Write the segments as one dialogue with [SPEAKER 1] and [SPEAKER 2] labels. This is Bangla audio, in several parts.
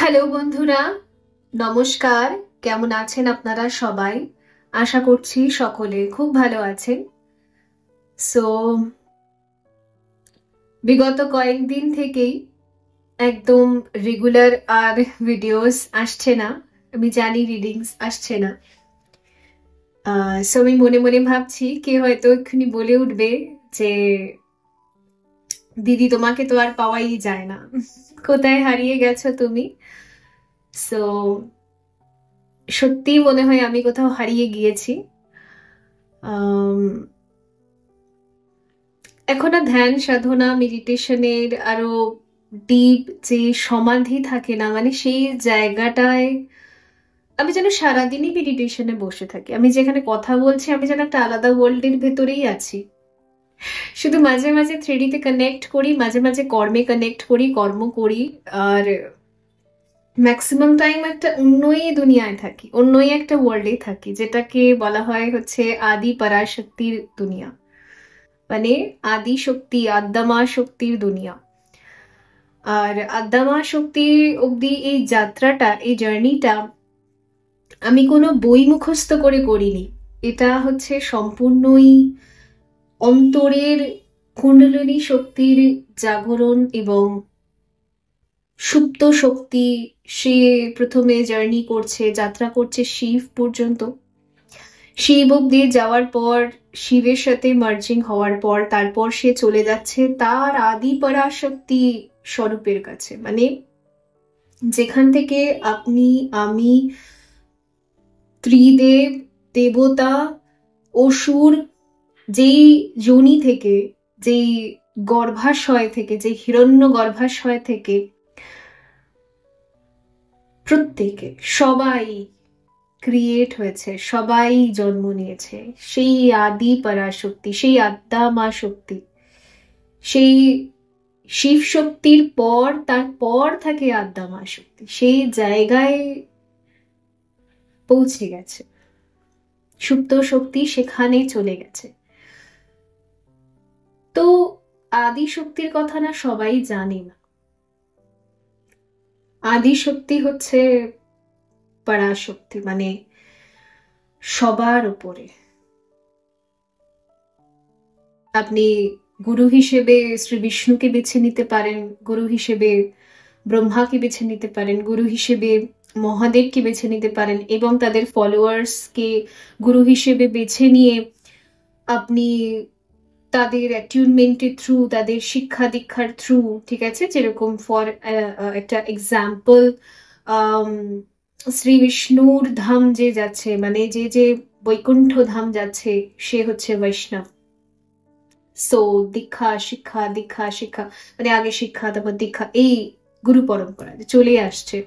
[SPEAKER 1] হ্যালো বন্ধুরা, নমস্কার। কেমন আছেন আপনারা সবাই? আশা করছি সকলে খুব ভালো আছেন। সো বিগত কয়েকদিন থেকেই একদম রেগুলার আর ভিডিওস আসছে না। আমি জানি রিডিংস আসছে না। সো আমি মনে মনে ভাবছি কে হয়তো এক্ষুনি বলে উঠবে যে দিদি তোমাকে তো আর পাওয়াই যায় না, কোথায় হারিয়ে গেছো তুমি। সো সত্যি মনে হয় আমি কোথাও হারিয়ে গিয়েছি। আম, এখন আর ধ্যান সাধনা মেডিটেশনের আরো ডিপ যে সমাধি থাকে না, মানে সেই জায়গাটায় আমি যেন সারাদিনই মেডিটেশনে বসে থাকি। আমি যেখানে কথা বলছি আমি যেন একটা আলাদা ওয়ার্ল্ডের ভেতরেই আছি। শুধু মাঝে মাঝে থ্রিডিতে কানেক্ট করি, মাঝে মাঝে কর্মে কানেক্ট করি, কর্ম করি, আর ম্যাক্সিমাম টাইম একটা অন্যই দুনিয়ায় থাকি, অন্যই একটা ওয়ার্ল্ডে থাকি, যেটাকে বলা হয় হচ্ছে আদি পরাশক্তির দুনিয়া, মানে আদি শক্তি, আদ্যামা শক্তির দুনিয়া। আর আদ্যামা শক্তি অব্দি এই যাত্রাটা, এই জার্নিটা আমি কোনো বই মুখস্থ করে করিনি। এটা হচ্ছে সম্পূর্ণই অন্তরের কুণ্ডলিনী শক্তির জাগরণ এবং সুপ্ত শক্তি। সে প্রথমে জার্নি করছে, যাত্রা করছে শিব পর্যন্ত। শিব অব্দি যাওয়ার পর, শিবের সাথে মার্জিং হওয়ার পর, তারপর সে চলে যাচ্ছে তার আদি পরাশক্তি স্বরূপের কাছে, মানে যেখান থেকে আপনি, আমি, ত্রিদেব, দেবতা, অসুর, যেই যোনি থেকে, যেই গর্ভাশয় থেকে, যে হিরণ্য গর্ভাশয় থেকে প্রত্যেকে, সবাই ক্রিয়েট হয়েছে, সবাই জন্ম নিয়েছে সেই আদি পরাশক্তি, সেই আদ্যা মা শক্তি, সেই শিব শক্তির পর, তারপর থাকে আদ্যা মা শক্তি। সেই জায়গায় পৌঁছে গেছে, সুপ্ত শক্তি সেখানে চলে গেছে। তো আদি শক্তির কথা না সবাই জানে না। আদি শক্তি হচ্ছে পরাশক্তি, মানে সবার উপরে। আপনি গুরু হিসেবে শ্রী বিষ্ণুকে বেছে নিতে পারেন, গুরু হিসেবে ব্রহ্মাকে বেছে নিতে পারেন, গুরু হিসেবে মহাদেবকে বেছে নিতে পারেন, এবং তাদের ফলোয়ার্সকে গুরু হিসেবে বেছে নিয়ে আপনি তাদের অ্যাটিউনমেন্টের থ্রু, তাদের শিক্ষা দীক্ষার থ্রু, ঠিক আছে, যেরকম ফর একটা এক্সাম্পল, শ্রী বিষ্ণুর ধাম যে যাচ্ছে, মানে যে যে বৈকুণ্ঠ ধাম যাচ্ছে, সে হচ্ছে বৈষ্ণব। সো দীক্ষা শিক্ষা, দীক্ষা শিক্ষা, মানে আগে শিক্ষা তারপর দীক্ষা, এই গুরু পরম্পরা যে চলে আসছে।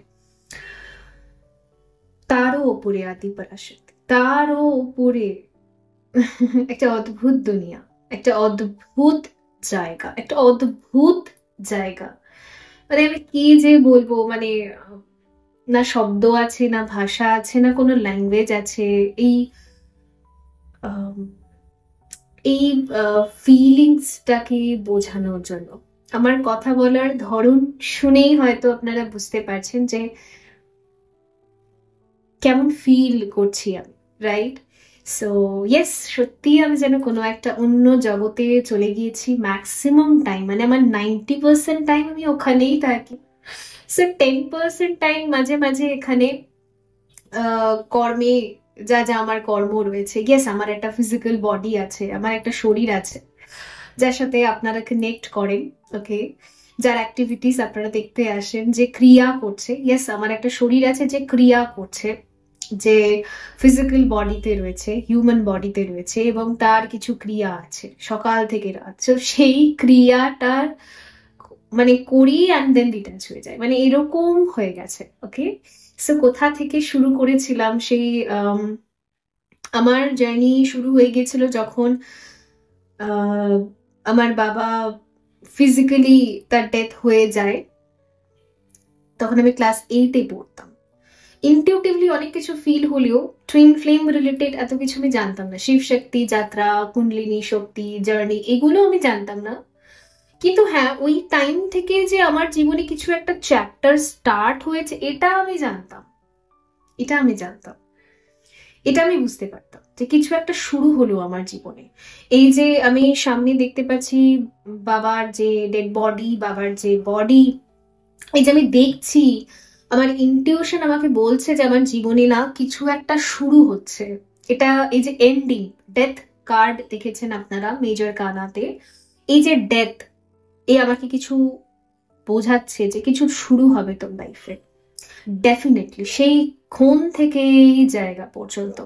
[SPEAKER 1] তারও উপরে আদি পরাশক্তি, তারও উপরে একটা অদ্ভুত দুনিয়া, একটা অদ্ভুত জায়গা, একটা অদ্ভুত জায়গা। মানে আমি কি যে বলবো, মানে না শব্দ আছে, না ভাষা আছে, না কোনো ল্যাঙ্গুয়েজ আছে এই আম, এই ফিলিংসটাকে বোঝানোর জন্য। আমার কথা বলার ধরন শুনেই হয়তো আপনারা বুঝতে পারছেন যে কেমন ফিল করছি আমি, রাইট? সো ইয়েস, সত্যি আমি যেন কোনো একটা অন্য জগতে চলে গিয়েছি। ম্যাক্সিমাম টাইম, মানে আমার 90% টাইম আমি ওখানেই থাকি। সো 10% টাইম মাঝে মাঝে এখানে কর্মে, যা যা আমার কর্ম রয়েছে। ইয়েস, আমার একটা ফিজিক্যাল বডি আছে, আমার একটা শরীর আছে যার সাথে আপনারা কানেক্ট করেন, ওকে, যার অ্যাক্টিভিটিস আপনারা দেখতে আসেন, যে ক্রিয়া করছে। ইয়েস, আমার একটা শরীর আছে যে ক্রিয়া করছে, যে ফিজিক্যাল বডিতে রয়েছে, হিউম্যান বডিতে রয়েছে, এবং তার কিছু ক্রিয়া আছে সকাল থেকে রাত। তো সেই ক্রিয়াটার মানে করি অ্যান্ড দেন ডিটাচ হয়ে যায়, মানে এরকম হয়ে গেছে। ওকে, সো কোথা থেকে শুরু করেছিলাম, সেই আমার জার্নি শুরু হয়ে গেছিল যখন আমার বাবা ফিজিক্যালি তার ডেথ হয়ে যায়। তখন আমি ক্লাস 8-এ পড়তাম। ইনটিউটিভলি অনেক কিছু ফিল হলেও টুইন ফ্লেম রিলেটেড এত কিছু আমি জানতাম না। শিব শক্তি যাত্রা, কুণ্ডলিনী শক্তি জার্নি, এগুলো আমি জানতাম না। কিন্তু হ্যাঁ, ওই টাইম থেকে যে আমার জীবনে কিছু একটা চ্যাপ্টার স্টার্ট হয়েছে, এটা আমি জানতাম, এটা আমি জানতাম, এটা আমি বুঝতে পারতাম যে কিছু একটা শুরু হলো আমার জীবনে। এই যে আমি সামনে দেখতে পাচ্ছি বাবার যে ডেড বডি, বাবার যে বডি, এই যে আমি দেখছি, আমার ইনটিউশন আমাকে বলছে যে আমার জীবনে না কিছু একটা শুরু হচ্ছে। এটা এই যে এন্ডিং, ডেথ কার্ড দেখেছেন আপনারা মেজর কানাতে, এই যে ডেথ, এ আমাকে কিছু বোঝাচ্ছে যে কিছু শুরু হবে তোর লাইফে। ডেফিনেটলি সেই ক্ষণ থেকে এই জায়গা পর্যন্ত,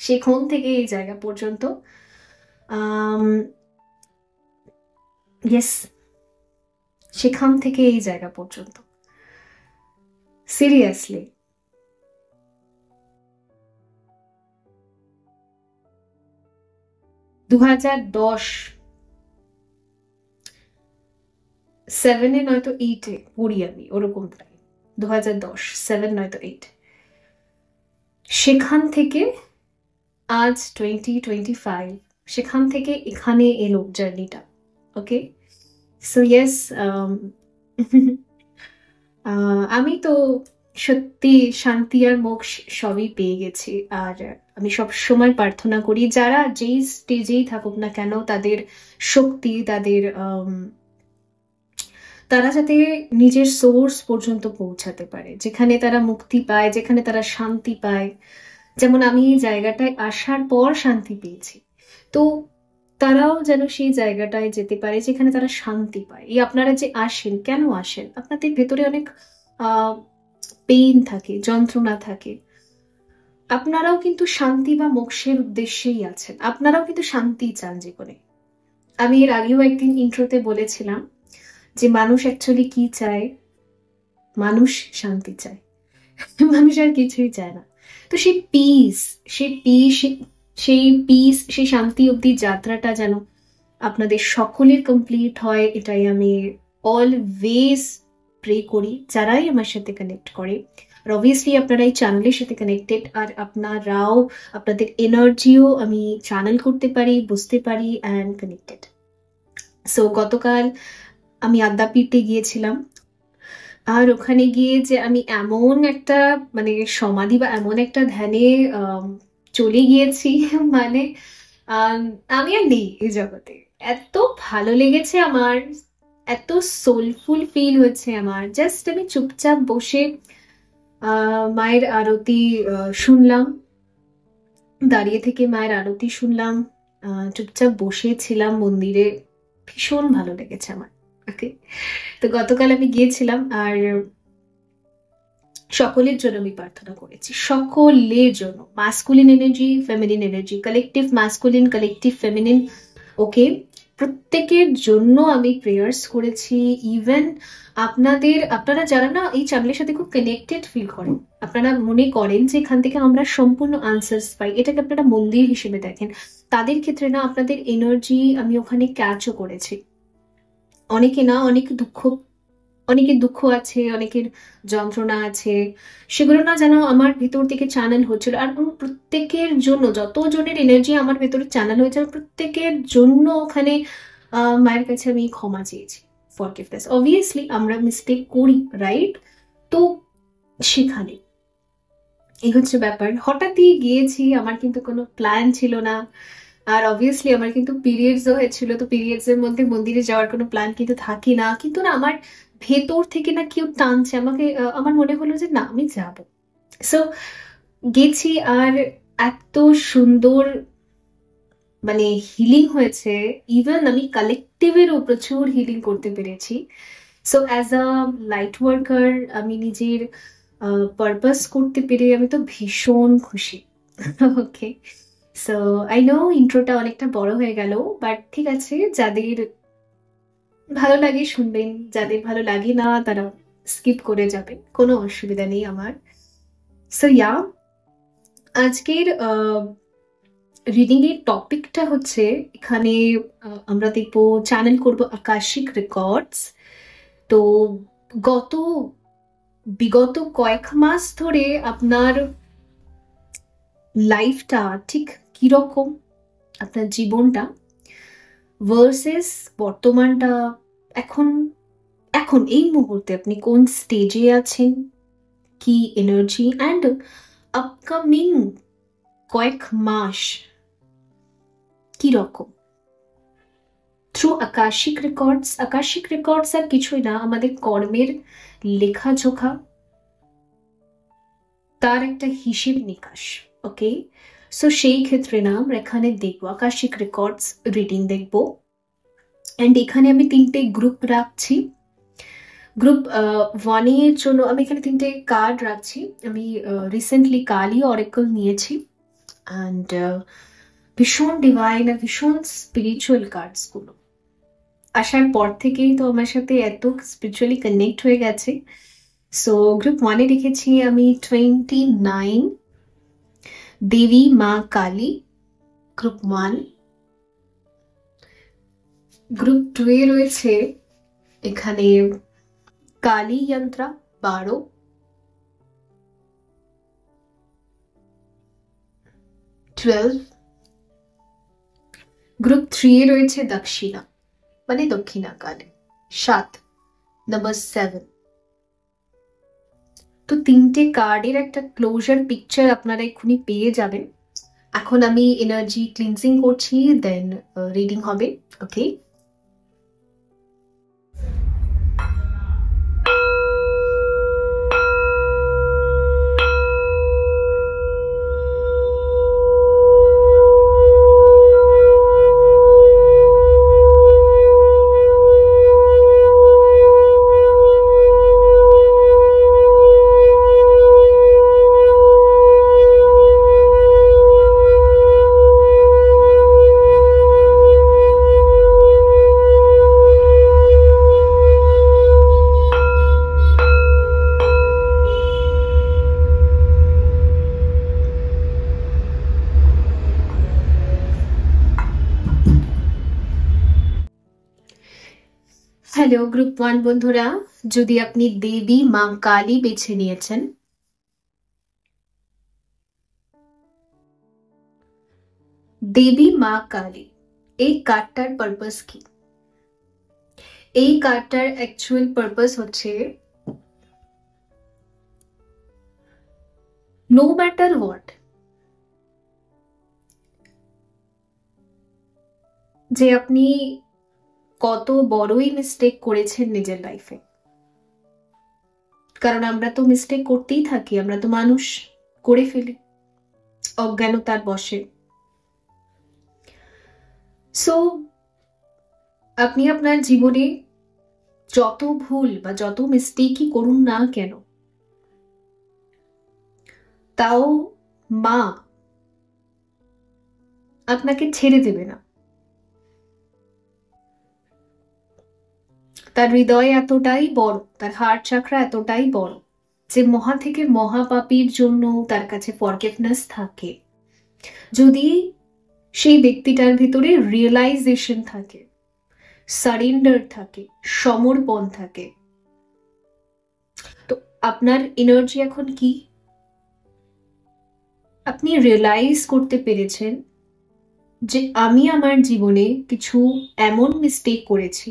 [SPEAKER 1] সেই ক্ষণ থেকে এই জায়গা পর্যন্ত, ইয়েস, সেখান থেকে এই জায়গা পর্যন্ত সিরিয়াসলি। দু 7-এ নয়তো 8-এ পড়ি আমি, ওরকম প্রায় 2010, 7 নয়তো 8, সেখান থেকে আজ 2025, সেখান থেকে এখানে এলো জার্নিটা। ওকে, সো ইয়েস, আমি তো সত্যি শান্তি আর মোক্ষ সবই পেয়ে গেছি। আর আমি সব সময় প্রার্থনা করি যারা যেই স্টেজেই থাকুক না কেন, তাদের শক্তি, তাদের তারা যাতে নিজের সোর্স পর্যন্ত পৌঁছাতে পারে, যেখানে তারা মুক্তি পায়, যেখানে তারা শান্তি পায়। যেমন আমি এই জায়গাটায় আসার পর শান্তি পেয়েছি, তো তারাও যেন সেই জায়গাটায় যেতে পারে যেখানে তারা শান্তি পায়। এই আপনারা যে আসেন, কেন আসেন? আপনাদের ভেতরে অনেক পেইন থাকে, যন্ত্রণা থাকে, আপনারাও কিন্তু শান্তি বা মোক্ষের উদ্দেশ্যেই আছেন, আপনারাও কিন্তু শান্তি চান জীবনে। আমি এর আগেও একদিন ইন্ট্রোতে বলেছিলাম যে মানুষ অ্যাকচুয়ালি কি চায়, মানুষ শান্তি চায়, মানুষ আর কিছুই চায় না। তো সেই পিস, সেই পিস, সেই পিস, সেই শান্তি অব্দি যাত্রাটা যেন আপনাদের সকলের কমপ্লিট হয়, এটাই আমি অলওয়েজ প্রে করি যারাই আমার সাথে কানেক্ট করে। আর অবভিয়াসলি আপনারা এই চ্যানেলের সাথে কানেক্টেড, আর আপনারাও, আপনাদের এনার্জিও আমি চ্যানেল করতে পারি, বুঝতে পারি অ্যান্ড কানেক্টেড। সো গতকাল আমি আদ্যাপীঠে গিয়েছিলাম, আর ওখানে গিয়ে যে আমি এমন একটা মানে সমাধি বা এমন একটা ধ্যানে চলে গিয়েছি, মানে আমি আর নেই এই জগতে। এত ভালো লেগেছে আমার, এত সোলফুল ফিল হচ্ছে আমার। জাস্ট আমি চুপচাপ বসে মায়ের আরতি শুনলাম, দাঁড়িয়ে থেকে মায়ের আরতি শুনলাম, চুপচাপ বসেছিলাম মন্দিরে, ভীষণ ভালো লেগেছে আমার। ওকে, তো গতকাল আমি গিয়েছিলাম, আর সকলের জন্য আমি প্রার্থনা করেছি, সকলের জন্য, masculine energy, feminine energy, collective masculine, collective feminine. Okay, প্রত্যেকের জন্য আমি প্রেয়ার্স করেছি। ইভেন আপনারা যারা না এই চ্যানেলের সাথে খুব কানেক্টেড ফিল করেন, আপনারা মনে করেন যে এখান থেকে আমরা সম্পূর্ণ আনসার্স পাই, এটাকে আপনারা মন্দির হিসেবে দেখেন, তাদের ক্ষেত্রে না আপনাদের এনার্জি আমি ওখানে ক্যাচও করেছি। অনেকে না, অনেকের দুঃখ আছে, অনেকের যন্ত্রণা আছে, সেগুলো না যেন আমার ভেতর থেকে চ্যানেল হচ্ছিল। আর প্রত্যেকের জন্য, যতজনের এনার্জি আমার ভেতরে চ্যানেল হয়েছে, প্রত্যেকের জন্য ওখানে মায়ের কাছে আমি ক্ষমা চেয়েছি, ফরগিভনেস। অবভিয়াসলি আমরা মিস্টেক করি, রাইট? তো সেখানে এই হচ্ছে ব্যাপার। হঠাৎই গিয়েছি, আমার কিন্তু কোনো প্ল্যান ছিল না। আর অবভিয়াসলি আমার কিন্তু পিরিয়ডসও হয়েছিল, তো পিরিয়ডস এর মধ্যে মন্দিরে যাওয়ার কোনো প্ল্যান কিন্তু থাকি না, কিন্তু না আমার ভেতর থেকে না কেউ টানছে আমাকে, আমার মনে হলো যে না আমি যাব। সো গেছি, আর এত সুন্দর মানে হিলিং হয়েছে। ইভেন আমি কালেকটিভেরও প্রচুর হিলিং করতে পেরেছি। So as a light worker আমি নিজের পারপাস করতে পেরে আমি তো ভীষণ খুশি। ওকে, সো আই নো ইন্ট্রোটা অনেকটা বড় হয়ে গেল, বাট ঠিক আছে, যাদের ভালো লাগে শুনবেন, যাদের ভালো লাগে না তারা স্কিপ করে যাবেন, কোনো অসুবিধা নেই আমার। সো ইয়া, আজকের রিডিং এর টপিকটা হচ্ছে, এখানে আমরা দেখবো চ্যানেল করব আকাশিক রেকর্ডস। তো বিগত কয়েক মাস ধরে আপনার লাইফটা ঠিক কিরকম, আপনার জীবনটা ভার্সেস বর্তমানটা। এখন এখন এই মুহূর্তে আপনি কোন স্টেজে আছেন, কি এনার্জি, অ্যান্ড আপকামিং কয়েক মাস কি রকম থ্রু আকাশিক রেকর্ডস আর কিছুই না, আমাদের কর্মের লেখাজোখা, তার একটা হিসেব নিকাশ। ওকে, সো সেই ক্ষেত্রে না আমরা এখানে দেখবো আকাশিক রেকর্ডস রিডিং দেখবো। অ্যান্ড এখানে আমি 3টে গ্রুপ রাখছি। গ্রুপ 1 এর জন্য আমি এখানে 3টে কার্ড রাখছি। আমি রিসেন্টলি কালি অরেকল নিয়েছি, অ্যান্ড ভীষণ ডিভাইন আর ভীষণ স্পিরিচুয়াল কার্ডস গুলো। আসার পর থেকেই তো আমার সাথে এত স্পিরিচুয়ালি কানেক্ট হয়ে গেছে। সো গ্রুপ 1 এ রেখেছি আমি 29 দেবী মা কালী, গ্রুপ 1। গ্রুপ 2 এ রয়েছে এখানে কালী যন্ত্রা 12, গ্রুপ 3 এ রয়েছে দক্ষিণা মানে দক্ষিণা কালী 7, নাম্বার 7। তো 3টে কার্ডের একটা ক্লোজার পিকচার আপনারা এক্ষুনি পেয়ে যাবেন। এখন আমি এনার্জি ক্লিনজিং করছি, দেন রিডিং হবে। ওকে, হ্যালো গ্রুপ 1 বন্ধুরা, যদি আপনি দেবী মা কালী বেছে নিয়েছেন, দেবী মা কালী, এই কার্ডটার পারপাস কি? এই কার্ডটার অ্যাকচুয়াল পারপাস হচ্ছে নো ম্যাটার হোয়াট, যে আপনি কত বড়ই মিস্টেক করেছেন নিজের লাইফে, কারণ আমরা তো মিস্টেক করতেই থাকি, আমরা তো মানুষ, করে ফেলি অজ্ঞানতার বশে। সো আপনি আপনার জীবনে যত ভুল বা যত মিস্টেকই করুন না কেন, তাও মা আপনাকে ছেড়ে দেবে না। তার হৃদয় এতটাই বড়, তার হার্ট চাকরা এতটাই বড় যে মহা থেকে মহাপাপীর জন্য তার কাছে ফরগিভনেস থাকে, যদি সেই ব্যক্তিটার ভিতরে রিয়েলাইজেশন থাকে, সারেন্ডার থাকে, সমর্পণ থাকে। তো আপনার এনার্জি এখন কি? আপনি রিয়েলাইজ করতে পেরেছেন যে আমি আমার জীবনে কিছু এমন মিস্টেক করেছি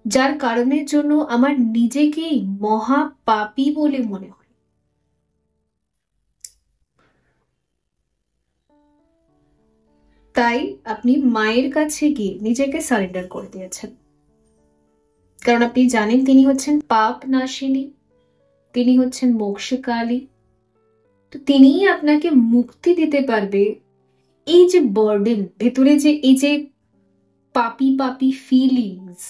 [SPEAKER 1] যার কারণের জন্য আমার নিজেকেই মহাপাপী বলে মনে হয়। তাই আপনি মায়ের কাছে গিয়ে নিজেকে সারেন্ডার করে দিয়েছেন, কারণ আপনি জানেন তিনি হচ্ছেন পাপ নাশিনী, তিনি হচ্ছেন মোক্ষকালী। তো তিনিই আপনাকে মুক্তি দিতে পারবে এই যে বার্ডেন, ভেতরে যে এই যে পাপি পাপি ফিলিংস,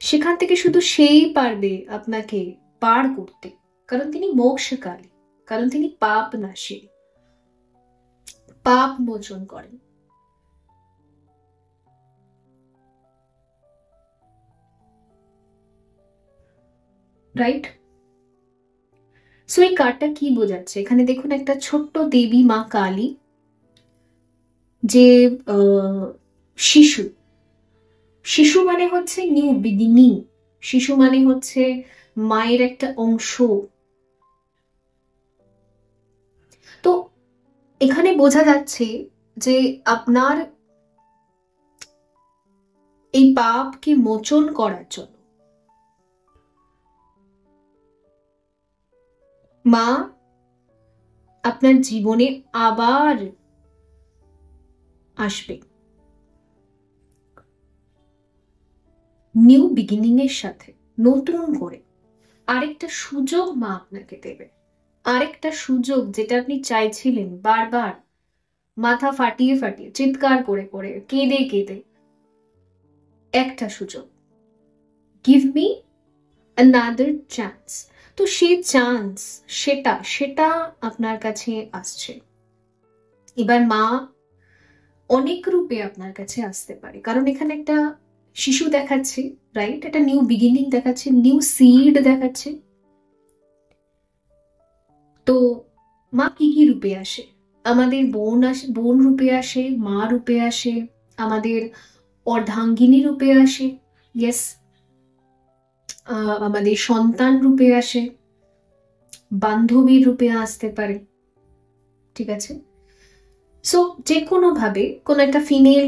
[SPEAKER 1] সেখান থেকে শুধু সেই পারবে আপনাকে পার করতে, কারণ তিনি মোক্ষকালী, কারণ তিনি পাপ নাশিনী, পাপ মোচন করেন। রাইট? সো এই কার্ডটা কি বোঝাচ্ছে? এখানে দেখুন একটা ছোট্ট দেবী মা কালী, যে শিশু, শিশু মানে হচ্ছে নিউ বিগিনিং, শিশু মানে হচ্ছে মায়ের একটা অংশ। তো এখানে বোঝা যাচ্ছে যে আপনার এই পাপকে মোচন করার জন্য মা আপনার জীবনে আবার আসবে, নিউ বিগিনিং এর সাথে, নতুন করে আরেকটা সুযোগ মা আপনাকে দেবে, আরেকটা সুযোগ যেটা আপনি চাইছিলেন বারবার, মাথা ফাটিয়ে ফাটিয়ে, চিৎকার করে করে, কেঁদে কেঁদে, একটা সুযোগ, গিভ মি অ্যানাদার চান্স। তো সেই চান্স, সেটা আপনার কাছে আসছে। এবার মা অনেক রূপে আপনার কাছে আসতে পারে, কারণ এখানে একটা শিশু দেখাচ্ছে, রাইট? একটা নিউ বিগিনিং দেখাচ্ছে, নিউ সিড দেখাচ্ছে। তো মা কি কি রূপে আসে? আমাদের বোন রূপে আসে, মা রূপে আসে, আমাদের অর্ধাঙ্গিনী রূপে আসে, ইয়েস, আমাদের সন্তান রূপে আসে, বান্ধবীর রূপে আসতে পারে, ঠিক আছে? সো যে কোনো ভাবে কোনো একটা ফিমেল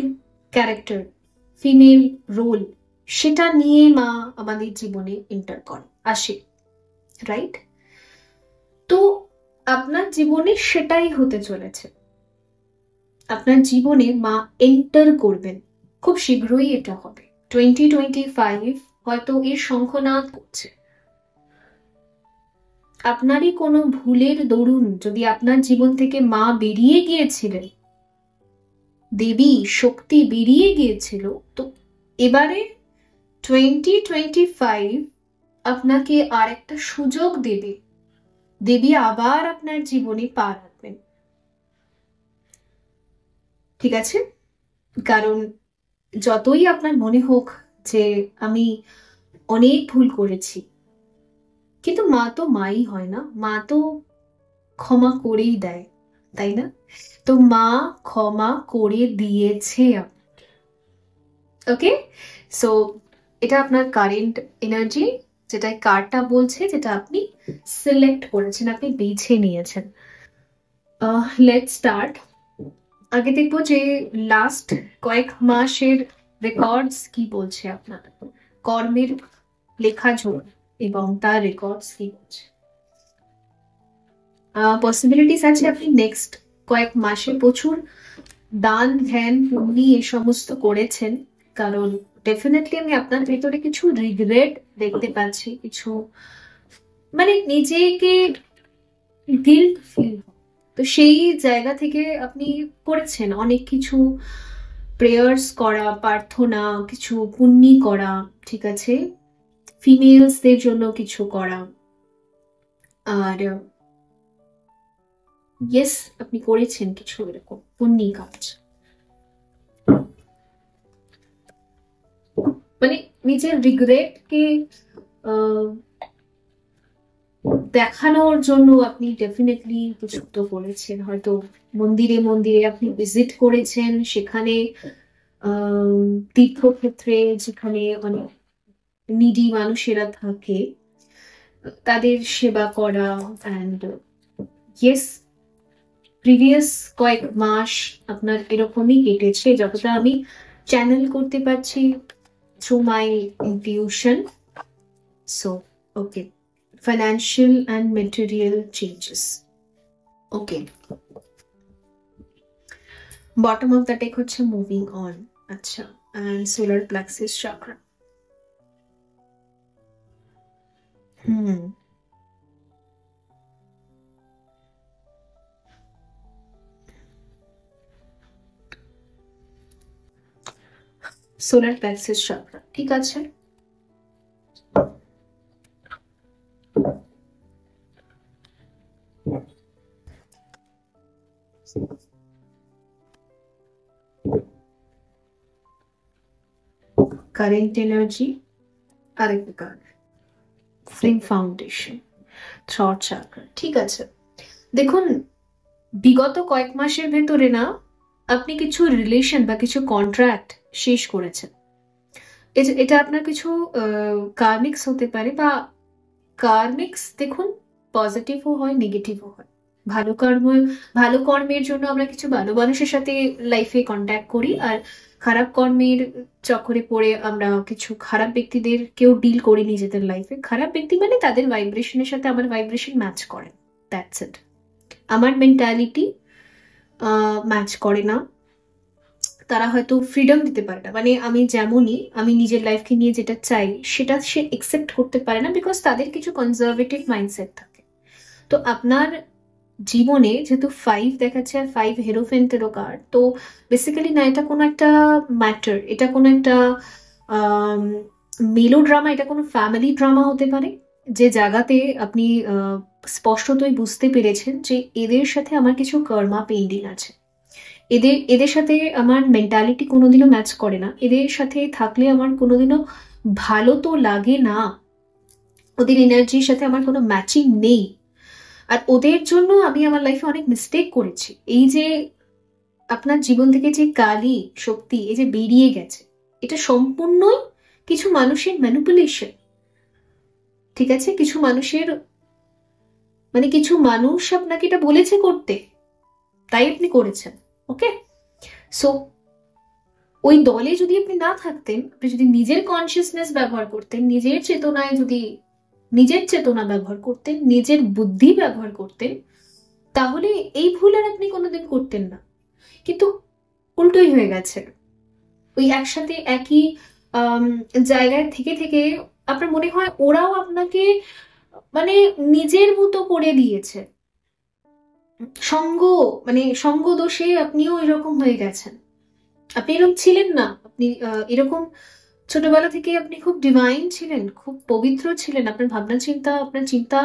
[SPEAKER 1] ক্যারেক্টার, ফিমেল রোল, সেটা নিয়ে মা আমাদের জীবনে এন্টার করে, আসে, রাইট? তো আপনার জীবনে সেটাই হতে চলেছে। আপনার জীবনে মা এন্টার করবেন, খুব শীঘ্রই এটা হবে। 2025 হয়তো এর শঙ্খনাদ করছে। আপনারই কোনো ভুলের দরুন যদি আপনার জীবন থেকে মা বেরিয়ে গিয়েছিলেন, দেবী শক্তি বেরিয়ে গিয়েছিল, তো এবারে 2025 আপনাকে আর একটা সুযোগ দেবে, দেবী আবার আপনার জীবনে পা রাখবেন, ঠিক আছে? কারণ যতই আপনার মনে হোক যে আমি অনেক ভুল করেছি, কিন্তু মা তো মাই হয় না, মা তো ক্ষমা করেই দেয়, তাই না? তো মা ক্ষমা করে দিয়েছে আপনাকে, ওকে? সো এটা আপনার কারেন্ট এনার্জি, যেটা কার্ডটা বলছে, যেটা আপনি সিলেক্ট করেছেন, আপনি বেছে নিয়েছেন। Let's start. আগে দেখবো যে লাস্ট কয়েক মাসের রেকর্ডস কি বলছে, আপনার কর্মের লেখাজোড়া এবং তার রেকর্ডস কি বলছে। পসিবিলিটিস আছে আপনি নেক্সট কয়েক মাসে প্রচুর দান ধ্যান পুণ্যি এ সমস্ত করেছেন, কারণ ডেফিনেটলি আমি আপনার ভেতরে কিছু রিগ্রেট দেখতে পাচ্ছি, কিছু মানে নিজেকে গিল্ট ফিল, তো সেই জায়গা থেকে আপনি করেছেন অনেক কিছু, প্রেয়ার্স করা, প্রার্থনা, কিছু পুণ্যি করা, ঠিক আছে, ফিমেলসদের জন্য কিছু করা, আর ইয়েস আপনি করেছেন কিছু এরকম পুণ্যি কাজ, মানে নিজের রিগ্রেটকে দেখানোর জন্য আপনি ডেফিনেটলি কিছু তো করেছেন। হয়তো মন্দিরে মন্দিরে আপনি ভিজিট করেছেন, সেখানে তীর্থক্ষেত্রে যেখানে অনেক নিডি মানুষেরা থাকে তাদের সেবা করা, অ্যান্ড ইয়েস প্রিভিয়াস কয়েক মাস আপনার এরকমই কেটেছে, যতটা আমি চ্যানেল করতে পারছি through my intuition. So okay, financial and material changes. Okay. Bottom of the deck হচ্ছে moving on. আচ্ছা, and solar plexus chakra. solar plexus chakra, ঠিক আছে? কারেন্ট এনার্জি, আরেকটা কার্ড ফ্লেম ফাউন্ডেশন, থ্রট চাকরা, ঠিক আছে। দেখুন, বিগত কয়েক মাসের ভেতরে না আপনি কিছু রিলেশন বা কিছু কন্ট্রাক্ট শেষ করেছেন। এটা আপনার কিছু কার্মিক্স হতে পারে, বা কার্মিক্স দেখুন পজিটিভও হয় নেগেটিভও হয়। ভালো কর্মের জন্য আমরা কিছু ভালো মানুষের সাথে লাইফে কন্ট্যাক্ট করি, আর খারাপ কর্মের চক্করে পড়ে আমরা কিছু খারাপ ব্যক্তিদের কেউ ডিল করি নিজেদের লাইফে। খারাপ ব্যক্তি মানে তাদের ভাইব্রেশনের সাথে আমার ভাইব্রেশন ম্যাচ করে, দ্যাটস ইট। আমার মেন্টালিটি ম্যাচ করে না, তারা হয়তো ফ্রিডম দিতে পারে না, মানে আমি যেমনই আমি নিজের লাইফকে নিয়ে যেটা চাই সেটা সে একসেপ্ট করতে পারে না, বিকজ তাদের কিছু কনজারভেটিভ মাইন্ডসেট থাকে। তো আপনার জীবনে যেহেতু 5 দেখাচ্ছে আর 5 হেরোফেন্টেরও কার্ড, তো বেসিক্যালি না এটা কোনো একটা ম্যাটার, এটা কোনো একটা মেলো ড্রামা, এটা কোনো ফ্যামিলি ড্রামা হতে পারে, যে জায়গাতে আপনি স্পষ্টতই বুঝতে পেরেছেন যে এদের সাথে আমার কিছু কর্মা পেন্ডিং আছে, এদের সাথে আমার মেন্টালিটি কোনোদিনও ম্যাচ করে না, এদের সাথে থাকলে আমার কোনোদিনও ভালো তো লাগে না, ওদের এনার্জির সাথে আমার কোনো ম্যাচিং নেই, আর ওদের জন্য আমি আমার লাইফে অনেক মিস্টেক করেছি। এই যে আপনার জীবন থেকে যে কালি শক্তি এই যে বেরিয়ে গেছে, এটা সম্পূর্ণই কিছু মানুষের ম্যানিপুলেশন, ঠিক আছে? কিছু মানুষের মানে কিছু মানুষ আপনাকে এটা বলেছে করতে, তাই আপনি করেছেন। ওকে, সো ওই দলে যদি আপনি না থাকতেন, আপনি যদি নিজের কনসিয়াসনেস ব্যবহার করতেন, নিজের চেতনায় যদি নিজের চেতনা ব্যবহার করতেন, নিজের বুদ্ধি ব্যবহার করতেন, তাহলে এই ভুল আর আপনি কোনোদিন করতেন না। কিন্তু উল্টোই হয়ে গেছে। ওই একসাথে একই জায়গায় থেকে থেকে আপনার মনে হয় ওরাও আপনাকে মানে নিজের মতো করে দিয়েছে, সঙ্গ মানে সঙ্গ দোষে আপনিও এরকম হয়ে গেছেন। আপনি এরকম ছিলেন না, আপনি এরকম ছোটবেলা থেকে আপনি খুব ডিভাইন ছিলেন, খুব পবিত্র ছিলেন, আপনার ভাবনা চিন্তা আপনার চিন্তা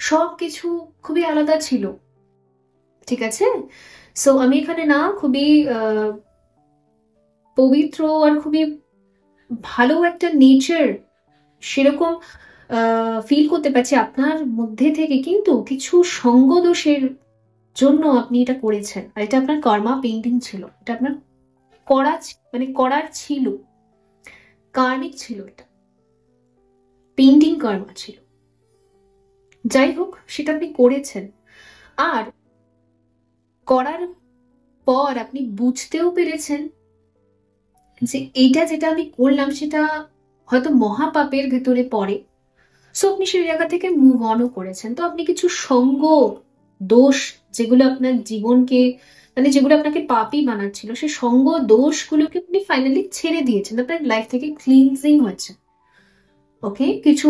[SPEAKER 1] সবকিছু খুবই আলাদা ছিল, ঠিক আছে? সো আমি এখানে না খুবই পবিত্র আর খুবই ভালো একটা নেচার সেরকম ফিল করতে পারছি আপনার মধ্যে থেকে, কিন্তু কিছু সঙ্গ দোষের জন্য আপনি এটা করেছেন, আর এটা আপনার কর্মা পেন্টিং ছিল, এটা আপনার মানে করার ছিল, কার্মিক ছিল, এটা পেন্টিং কর্মা ছিল। যাই হোক, সেটা আপনি করেছেন, আর করার পর আপনি বুঝতেও পেরেছেন যে এইটা যেটা আমি করলাম সেটা হয়তো মহাপাপের ভেতরে পড়ে, সো আপনি সেই জায়গা থেকে মুভ অনও করেছেন। তো আপনি কিছু সঙ্গ দোষ যেগুলো আপনার জীবনকে মানে যেগুলো আপনাকে পাপই বানাচ্ছিল, সেই সঙ্গ দোষগুলোকে আপনি ফাইনালি ছেড়ে দিয়েছেন, আপনার লাইফ থেকে ক্লিনজিং হয়েছে। ওকে, কিছু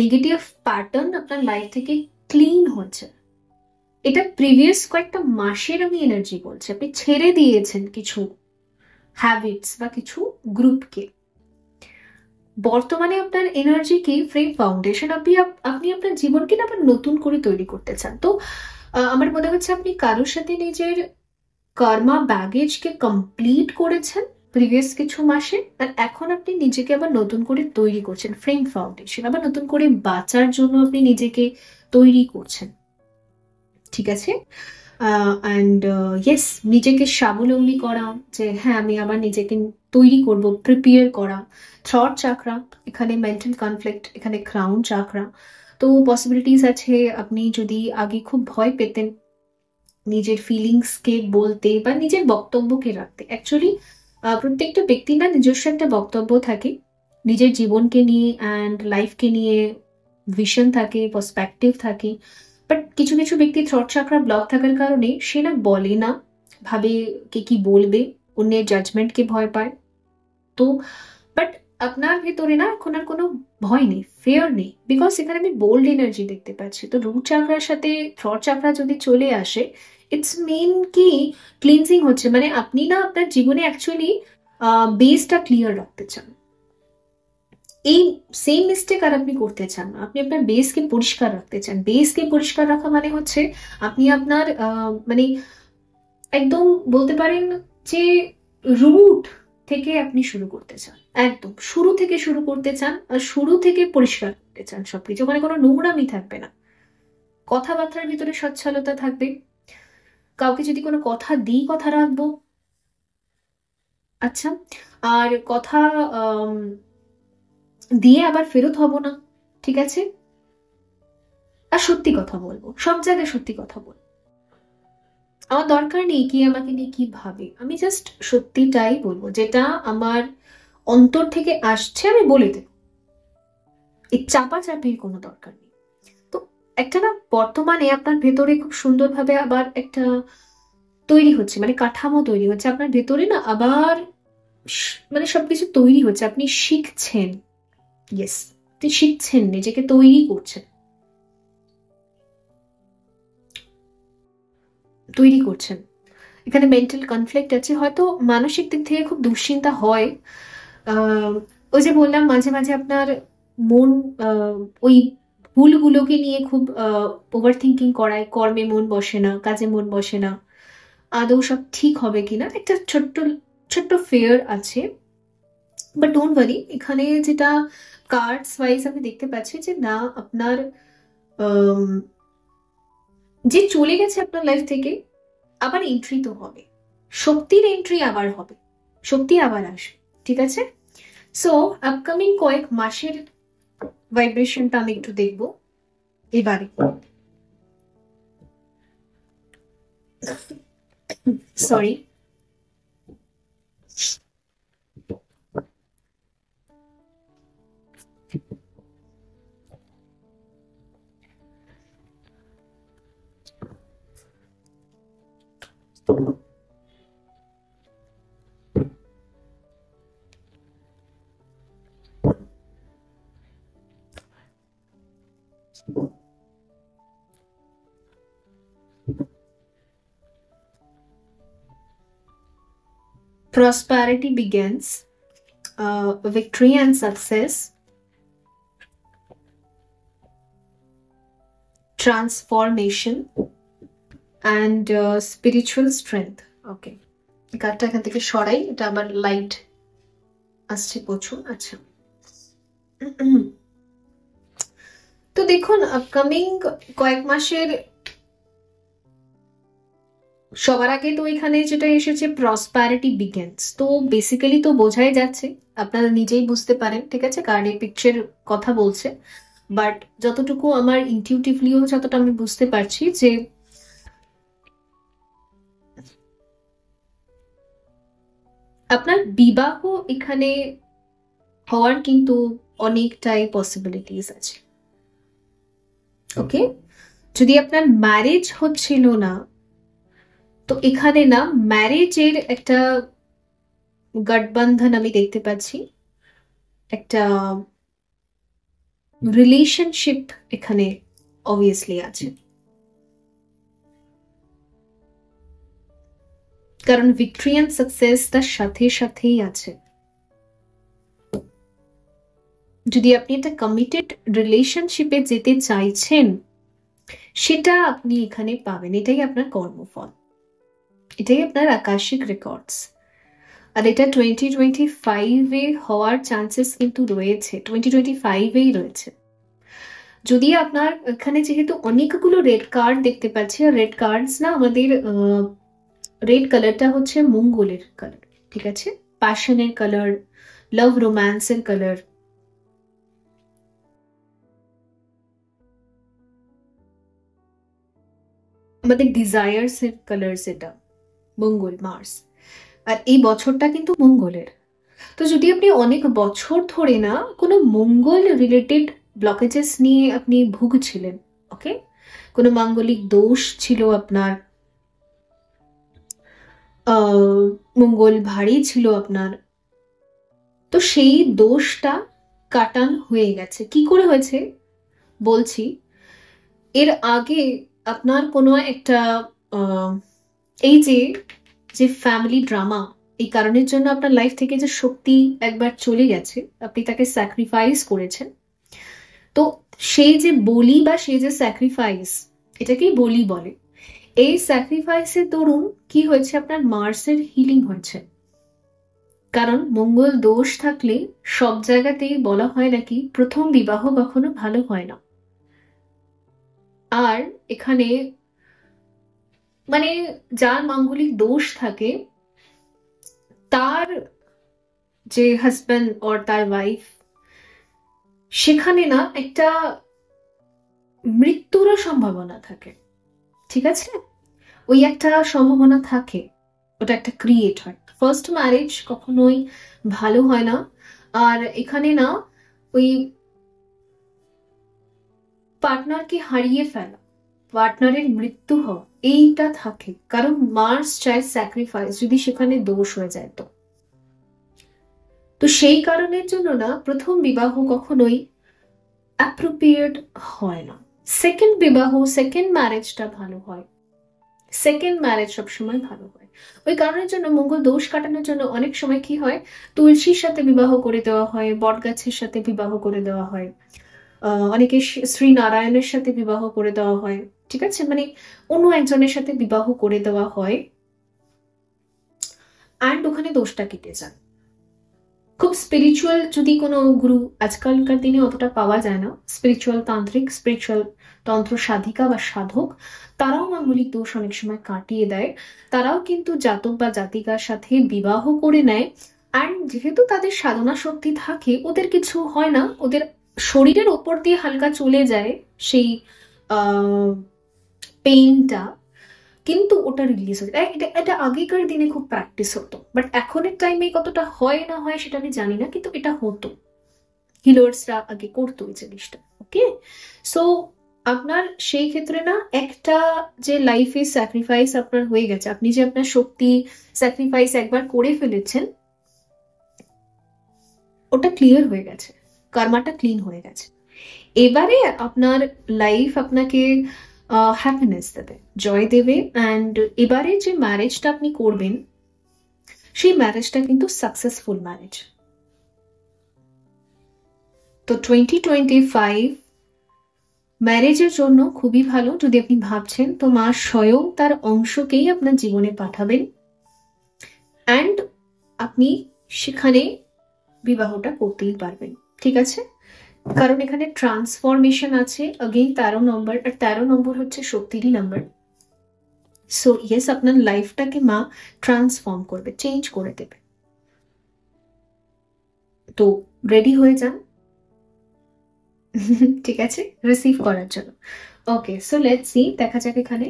[SPEAKER 1] নেগেটিভ প্যাটার্ন আপনার লাইফ থেকে ক্লিন হচ্ছে। এটা প্রিভিয়াস কয়েকটা মাসের আমি এনার্জি বলছি, আপনি ছেড়ে দিয়েছেন কিছু হ্যাবিটস বা কিছু গ্রুপকে। বর্তমানে আপনার এনার্জি কি ফ্রেম ফাউন্ডেশন, আপনি আপনার জীবনকে না আবার নতুন করে তৈরি করতে চান। তো আমার মনে হচ্ছে আপনি কারোর সাথে নিজের কর্মা ব্যাগেজকে কমপ্লিট করেছেন প্রিভিয়াস কিছু মাসে, আর এখন আপনি নিজেকে আবার নতুন করে তৈরি করছেন, ফ্রেম ফাউন্ডেশন, আবার নতুন করে বাঁচার জন্য আপনি নিজেকে তৈরি করছেন, ঠিক আছে? অ্যান্ড ইয়েস, নিজেকে স্বাবলম্বী করা, যে হ্যাঁ আমি আবার নিজেকে তৈরি করব, প্রিপেয়ার করা। থ্রট চাকরা, এখানে মেন্টাল কনফ্লিক্ট, এখানে ক্রাউন চাকরা। তো পসিবিলিটিস আছে আপনি যদি আগে খুব ভয় পেতেন নিজের ফিলিংসকে বলতে বা নিজের বক্তব্যকে রাখতে। অ্যাকচুয়ালি প্রত্যেকটা ব্যক্তির না নিজস্ব একটা বক্তব্য থাকে, নিজের জীবনকে নিয়ে অ্যান্ড লাইফকে নিয়ে ভিশন থাকে, পার্সপেক্টিভ থাকে। বাট কিছু কিছু ব্যক্তি থ্রট চাকরা ব্লক থাকার কারণে সে না বলে না, ভাবে কে কি বলবে, অন্যের জাজমেন্টকে ভয় পায়। তো বাট আপনার ভেতরে না এখন আর কোনো ভয় নেই, ফেয়ার নেই, বিকজ এখানে আমি বোল্ড এনার্জি দেখতে পাচ্ছি। তো রুট চাকরার সাথে থ্রট চাকরা যদি চলে আসে, ইটস মেন কি ক্লিনজিং হচ্ছে, মানে আপনি না আপনার জীবনে অ্যাকচুয়ালি বেসটা ক্লিয়ার রাখতে চান। এই সেম মিস্টেক আর আপনি করতে চান না, আপনি আপনার বেসকে পরিষ্কার রাখতে চান। বেসকে পরিষ্কার রাখা মানে হচ্ছে আপনি আপনার মানে একদম বলতে পারেন যে রুট থেকে আপনি শুরু করতে চান, একদম শুরু থেকে শুরু করতে চান, আর শুরু থেকে পরিষ্কার করতে চান সবকিছু, মানে কোনো নোংরামি থাকবে না, কথাবার্তার ভিতরে সচ্ছলতা থাকবে, কাউকে যদি কোনো কথা দিই কথা রাখবো, আচ্ছা, আর কথা দিয়ে আবার ফেরত হব না, ঠিক আছে? আর সত্যি কথা বলবো, সব জায়গায় সত্যি কথা বলবো। আমার দরকার নেই কি আমাকে নিয়ে কি ভাবে, আমি জাস্ট সত্যিটাই বলবো, যেটা আমার অন্তর থেকে আসছে আমি বলে দেব। এই চাপাচাপির কোনো দরকার নেই। তো একটা না বর্তমানে আপনার ভেতরে খুব সুন্দরভাবে আবার একটা তৈরি হচ্ছে, মানে কাঠামো তৈরি হচ্ছে আপনার ভেতরে না, আবার মানে সবকিছু তৈরি হচ্ছে, আপনি শিখছেন। ইয়েস, আপনি শিখছেন, নিজেকে তৈরি করছেন, তৈরি করছেন। এখানে মেন্টাল কনফ্লিক্ট আছে, হয়তো মানসিক দিক থেকে খুব দুশ্চিন্তা হয়। আহ, ওই যে বললাম মাঝে মাঝে আপনার মন আহ, ওই ভুলগুলোকে নিয়ে খুব ওভার থিঙ্কিং করায়, কর্মে মন বসে না, কাজে মন বসে না, আদৌ সব ঠিক হবে কিনা, একটা ছোট্ট ছোট্ট ফেয়ার আছে। বাট ডোন্ট ওয়ারি, এখানে যেটা কার্ডস ওয়াইজ আমি দেখতে পাচ্ছি যে না, আপনার আম, যে চলে গেছে আপনার লাইফ থেকে আবার এন্ট্রি তো হবে, শক্তির এন্ট্রি আবার হবে, শক্তি আবার আসবে। ঠিক আছে, সো আপকামিং কয়েক মাসের ভাইব্রেশনটা আমি একটু দেখবো এবারে। Sorry. Prosperity begins, victory and success, transformation and spiritual strength. ওকে, এই কার্ডটা এখান থেকে সরাই, এটা আবার লাইট আসছে প্রচুর। আচ্ছা, তো দেখুন আপকামিং কয়েক মাসের সবার আগে তো এখানে যেটা এসেছে প্রসপ্যারিটি বিগেন্স, তো বেসিক্যালি তো বোঝাই যাচ্ছে, আপনারা নিজেই বুঝতে পারেন। ঠিক আছে, কার্ডের পিকচার কথা বলছে, বাট যতটুকু আমার ইনটিউটিভলিও যতটা আমি বুঝতে পারছি যে আপনার বিবাহ এখানে হওয়ার কিন্তু অনেকটাই পসিবিলিটিস আছে। ওকে, যদি আপনার ম্যারেজ হচ্ছিল না, তো এখানে না ম্যারেজের একটা গঠবন্ধন আমি দেখতে পাচ্ছি, একটা রিলেশনশিপ এখানে অবভিয়াসলি আছে, কারণ ভিক্টরি অ্যান্ড সাকসেস তার সাথে সাথেই আছে। যদি আপনি একটা কমিটেড রিলেশনশিপে যেতে চাইছেন, সেটা আপনি এখানে পাবেন, এটাই আপনার কর্মফল, এটাই আপনার আকাশিক রেকর্ডস। আর এটা 2025-এ হওয়ার চান্সেস কিন্তু রয়েছে, 2025-এই রয়েছে। যদি আপনার এখানে যেহেতু অনেকগুলো রেড কার্ড দেখতে পাচ্ছি, আর রেড কার্ডস না আমাদের রেড কালারটা হচ্ছে মঙ্গলের কালার। ঠিক আছে, প্যাশনের কালার, লাভ রোম্যান্সের কালার। আমাদের ডিজায়ার্স এর কালার, সেটা মঙ্গল, মার্স। আর এই বছরটা কিন্তু মঙ্গলের। তো যদি আপনি অনেক বছর ধরে না কোনো মঙ্গল রিলেটেড ব্লকেজেস নিয়ে আপনি ভুগছিলেন, ওকে, কোনো মাঙ্গলিক দোষ ছিল আপনার, মঙ্গল ভারী ছিল আপনার, তো সেই দোষটা কাটান হয়ে গেছে। কি করে হয়েছে বলছি, এর আগে আপনার কোনো একটা এই যে যে ফ্যামিলি ড্রামা, এই কারণের জন্য আপনার লাইফ থেকে যে শক্তি একবার চলে গেছে, আপনি তাকে স্যাক্রিফাইস করেছেন। তো সেই যে বলি বা সেই যে স্যাক্রিফাইস, এটাকেই বলি বলে, এই স্যাক্রিফাইসের দরুন কি হয়েছে, আপনার মার্সের হিলিং হয়েছে। কারণ মঙ্গল দোষ থাকলে সব জায়গাতেই বলা হয় নাকি প্রথম বিবাহ কখনো ভালো হয় না। আর এখানে মানে যার মাঙ্গলিক দোষ থাকে, তার যে হাজব্যান্ড অর তার ওয়াইফ, সেখানে না একটা মৃত্যুরও সম্ভাবনা থাকে। ঠিক আছে, ওই একটা সম্ভাবনা থাকে, ওটা একটা ক্রিয়েট হয়। ফার্স্ট ম্যারেজ কখনোই ভালো হয় না। আর এখানে না ওই পার্টনারকে হারিয়ে ফেলা, পার্টনারের মৃত্যু হওয়া, এইটা থাকে। কারণ মার্স চায় স্যাক্রিফাইস, যদি সেখানে দোষ হয়ে যায় তো। তো সেই কারণের জন্য না প্রথম বিবাহ কখনোই অ্যাপ্রোপ্রিয়েট হয় না। সেকেন্ড বিবাহ, সেকেন্ড ম্যারেজটা ভালো হয়। সেকেন্ড ম্যারেজ সবসময় ভালো হয়। ওই কারণের জন্য মঙ্গল দোষ কাটানোর জন্য অনেক সময় কি হয়, তুলসীর সাথে বিবাহ করে দেওয়া হয়, বট গাছের সাথে বিবাহ করে দেওয়া হয়, অনেকে শ্রী নারায়ণের সাথে বিবাহ করে দেওয়া হয়। ঠিক আছে, মানে অন্য একজনের সাথে বিবাহ করে দেওয়া হয়, অ্যান্ড ওখানে দোষটা কেটে যায়। খুব স্পিরিচুয়াল যদি কোনো গুরু, আজকালকার দিনে অতটা পাওয়া যায় না, স্পিরিচুয়াল তান্ত্রিক, স্পিরিচুয়াল তন্ত্র সাধিকা বা সাধক, তারাও মাঙ্গলিক দোষ অনেক সময় কাটিয়ে দেয়। তারাও কিন্তু জাতক বা জাতিকার সাথে বিবাহ করে নেয়, অ্যান্ড যেহেতু তাদের সাধনা শক্তি থাকে, ওদের কিছু হয় না, ওদের শরীরের ওপর দিয়ে হালকা চলে যায় সেই পেইনটা, কিন্তু ওটা রিলিজ হয়ে যায়। এটা এটা আগেকার দিনে খুব প্র্যাকটিস হতো, বাট এখনের টাইমে কতটা হয় না হয় সেটা আমি জানি না, কিন্তু এটা হতো, হিলার্সরা আগে করতো এই জিনিসটা। ওকে, সো আপনার সেই ক্ষেত্রে না একটা যে লাইফে স্যাক্রিফাইস আপনার হয়ে গেছে, আপনি যে আপনার শক্তি স্যাক্রিফাইস একবার করে ফেলেছেন, ওটা ক্লিয়ার হয়ে গেছে, কর্মাটা ক্লিন হয়ে গেছে। এবারে আপনার লাইফ আপনাকে হ্যাপিনেস দেবে, জয় দেবে, অ্যান্ড এবারে যে ম্যারেজটা আপনি করবেন, সেই ম্যারেজটা কিন্তু সাকসেসফুল ম্যারেজ। তো 2025 ম্যারেজের জন্য খুবই ভালো। যদি আপনি ভাবছেন, তো মা স্বয়ং তার অংশকেই আপনার জীবনে পাঠাবেন, অ্যান্ড আপনি সেখানে বিবাহটা করতেই পারবেন। ঠিক আছে, কারণ এখানে ট্রান্সফরমেশন আছে, अगेन 13 নম্বর, আর 13 নম্বর হচ্ছে শক্তিরই নাম্বার। সো ইয়েস, আপনার লাইফটাকে মা ট্রান্সফর্ম করবে, চেঞ্জ করে দেবে। তো রেডি হয়ে যান, ঠিক আছে, রিসিভ করার জন্য। ওকে, সো লেটস সি, দেখা যাক এখানে।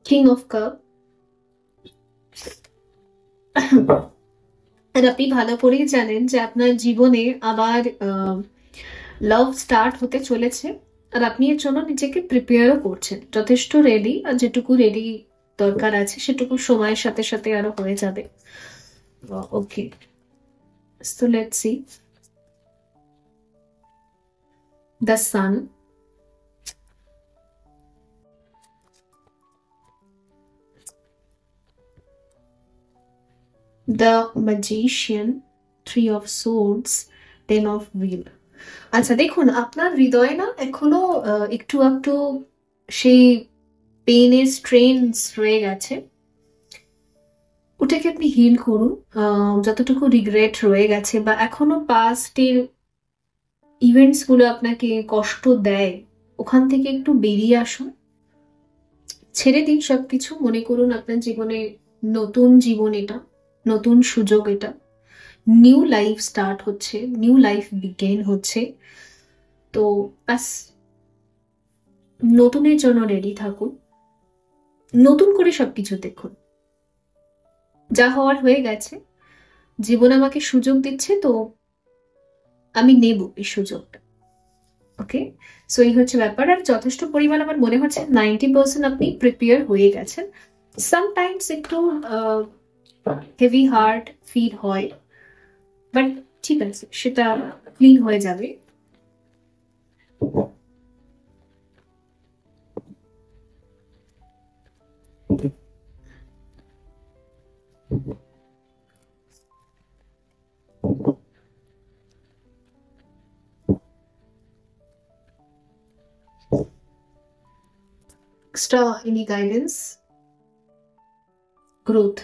[SPEAKER 1] কিং অফ কাপ, আর আপনি ভালো করেই জানেন যে আপনার জীবনে আবার লাভ স্টার্ট হতে চলেছে, আর আপনি এর জন্য নিজেকে প্রিপেয়ারও করছেন, যথেষ্ট রেডি, আর যেটুকু রেডি দরকার আছে সেটুকু সময়ের সাথে সাথে আরো হয়ে যাবে। Okay, so let's see, the sun, the magician, three of swords, ten of wheel. আচ্ছা দেখুন, আপনার হৃদয়ে না এখনো একটু একটু সেই পেইনের স্ট্রেনস রয়ে গেছে, ওটাকে আপনি হিল করুন। যতটুকু রিগ্রেট রয়ে গেছে বা এখনো পাস্টের ইভেন্টস গুলো আপনাকে কষ্ট দেয়, ওখান থেকে একটু বেরিয়ে আসুন, ছেড়ে দিন সবকিছু। মনে করুন আপনার জীবনে নতুন জীবন, এটা নতুন সুযোগ, এটা নিউ লাইফ স্টার্ট হচ্ছে, নিউ লাইফ বিগেন হচ্ছে। তো ব্যাস, নতুনের জন্য রেডি থাকুন, নতুন করে সবকিছু দেখুন। যা হওয়ার হয়ে গেছে, জীবন আমাকে সুযোগ দিচ্ছে, তো আমি নেব এই সুযোগটা। ওকে, সো এই হচ্ছে ব্যাপার। আর যথেষ্ট পরিমাণ আমার মনে হচ্ছে 90% আপনি প্রিপেয়ার হয়ে গেছেন। সামটাইমস একটু হেভি হার্ট ফিল হয়, বাট ঠিক আছে, সেটা ক্লিন হয়ে যাবে। extra any guidance? Growth.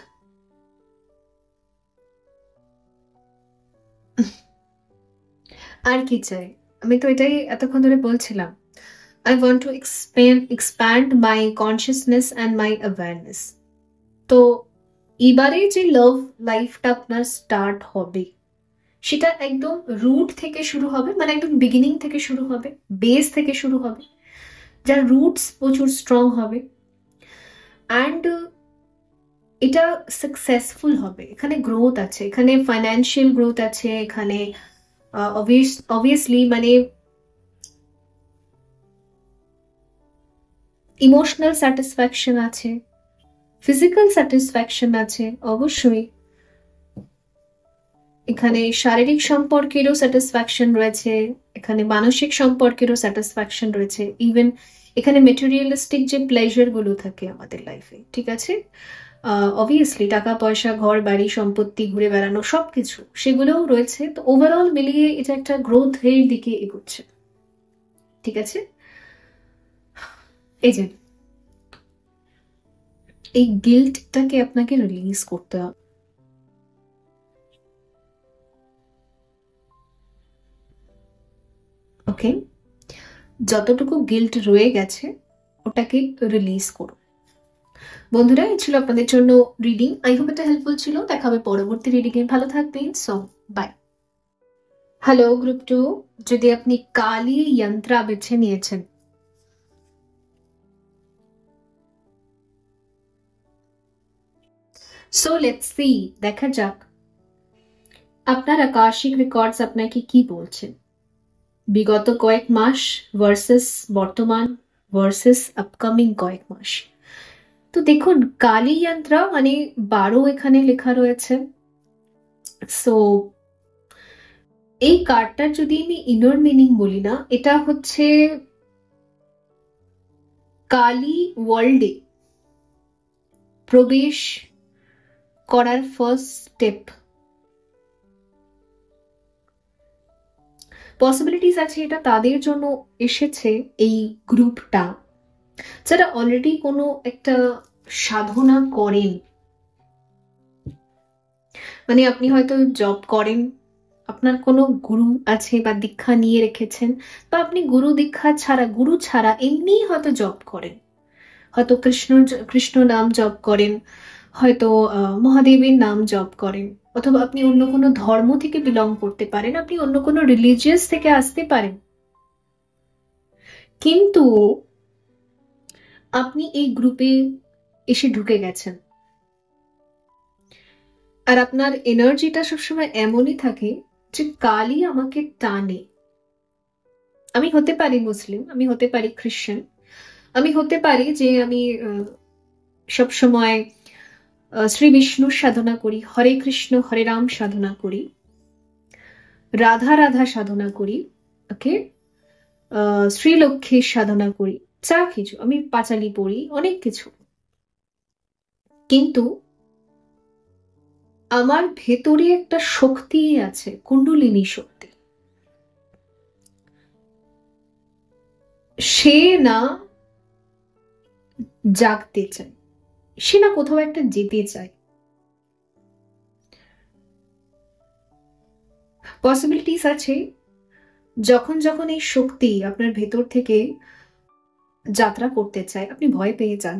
[SPEAKER 1] আর কি চাই? আমি তো এটাই এতক্ষণ ধরে বলছিলাম। I want to expand my consciousness and my awareness. তো এবারে যে লাভ লাইফটা আপনার স্টার্ট হবে সেটা একদম রুট থেকে শুরু হবে, মানে একদম বিগিনিং থেকে শুরু হবে, বেস থেকে শুরু হবে, যার রুটস প্রচুর স্ট্রং হবে অ্যান্ড এটা সাকসেসফুল হবে। এখানে গ্রোথ আছে, এখানে ফাইন্যান্সিয়াল গ্রোথ আছে, এখানে অবভিয়াসলি মানে ইমোশনাল স্যাটিসফ্যাকশন আছে, ফিজিক্যাল স্যাটিসফ্যাকশন আছে, অবশ্যই এখানে শারীরিক সম্পর্কেরও স্যাটিসফ্যাকশন রয়েছে, এখানে মানসিক সম্পর্কেরও স্যাটিসফ্যাকশন রয়েছে, ইভেন এখানে মেটেরিয়ালিস্টিক যে প্লেজার গুলো থাকে আমাদের লাইফে, ঠিক আছে, অবভিয়াসলি টাকা পয়সা, ঘর বাড়ি, সম্পত্তি, ঘুরে বেড়ানো, সবকিছু সেগুলোও রয়েছে। তো ওভারঅল মিলিয়ে এটা একটা গ্রোথের দিকে এগোচ্ছে, ঠিক আছে। এই যে এই গিল্টটাকে আপনাকে রিলিজ করতে হবে। ওকে, যতটুকু গিল্ট রয়ে গেছে ওটাকে রিলিজ করো। বন্ধুরা, এই ছিল আপনাদের জন্য রিডিং। আই হোপ এটা হেল্পফুল ছিল। দেখা হবে পরবর্তী রিডিং এ। ভালো থাকবেন। So by. হ্যালো গ্রুপ 2, যদি আপনি কালী যন্ত্রা বেছে নিয়েছেন, সো লেটস সি, দেখা যাক আপনার আকাশিক রেকর্ডস আপনাকে কি বলছেন বিগত কয়েক মাস ভার্সেস বর্তমান ভার্সেস আপকামিং কয়েক মাস। তো দেখুন, কালী যন্ত্রা মানে 12 এখানে লেখা রয়েছে। সো এই কার্ডটার যদি আমি ইনার মিনিং বলি না, এটা হচ্ছে কালী ওয়ার্ল্ডে প্রবেশ করার ফার্স্ট স্টেপ। পসিবিলিটিস আছে এটা তাদের জন্য এসেছে, এই গ্রুপটা যারা অলরেডি কোনো একটা সাধনা করেন, মানে আপনি হয়তো জব করেন, আপনার কোনো গুরু আছে বা দীক্ষা নিয়ে রেখেছেন, বা আপনি গুরু ছাড়া এমনি হয়তো জব করেন, হয়তো কৃষ্ণ নাম জপ করেন, হয়তো মহাদেবের নাম জপ করেন, অথবা আপনি অন্য কোনো ধর্ম থেকে বিলং করতে পারেন, আপনি অন্য কোনো রিলিজিয়াস থেকে আসতে পারেন, কিন্তু আপনি এই গ্রুপে এসে ঢুকে গেছেন। আর আপনার এনার্জিটা সবসময় এমনই থাকে যে কালই আমাকে টানে। আমি হতে পারি মুসলিম, আমি হতে পারি খ্রিস্টান, আমি হতে পারি যে আমি সবসময় শ্রী বিষ্ণুর সাধনা করি, হরে কৃষ্ণ হরে রাম সাধনা করি, রাধা রাধা সাধনা করি, ওকে, শ্রীলক্ষ্মীর সাধনা করি, যা কিছু, আমি পাঁচালি পড়ি, অনেক কিছু, কিন্তু আমার ভেতরে একটা শক্তি আছে, কুণ্ডলিনী শক্তি। সে না জাগতে চায়, সে না কোথাও একটা যেতে চায়। পসিবিলিটিস আছে যখন যখন এই শক্তি আপনার ভেতর থেকে যাত্রা করতে চায়, আপনি ভয় পেয়ে যান,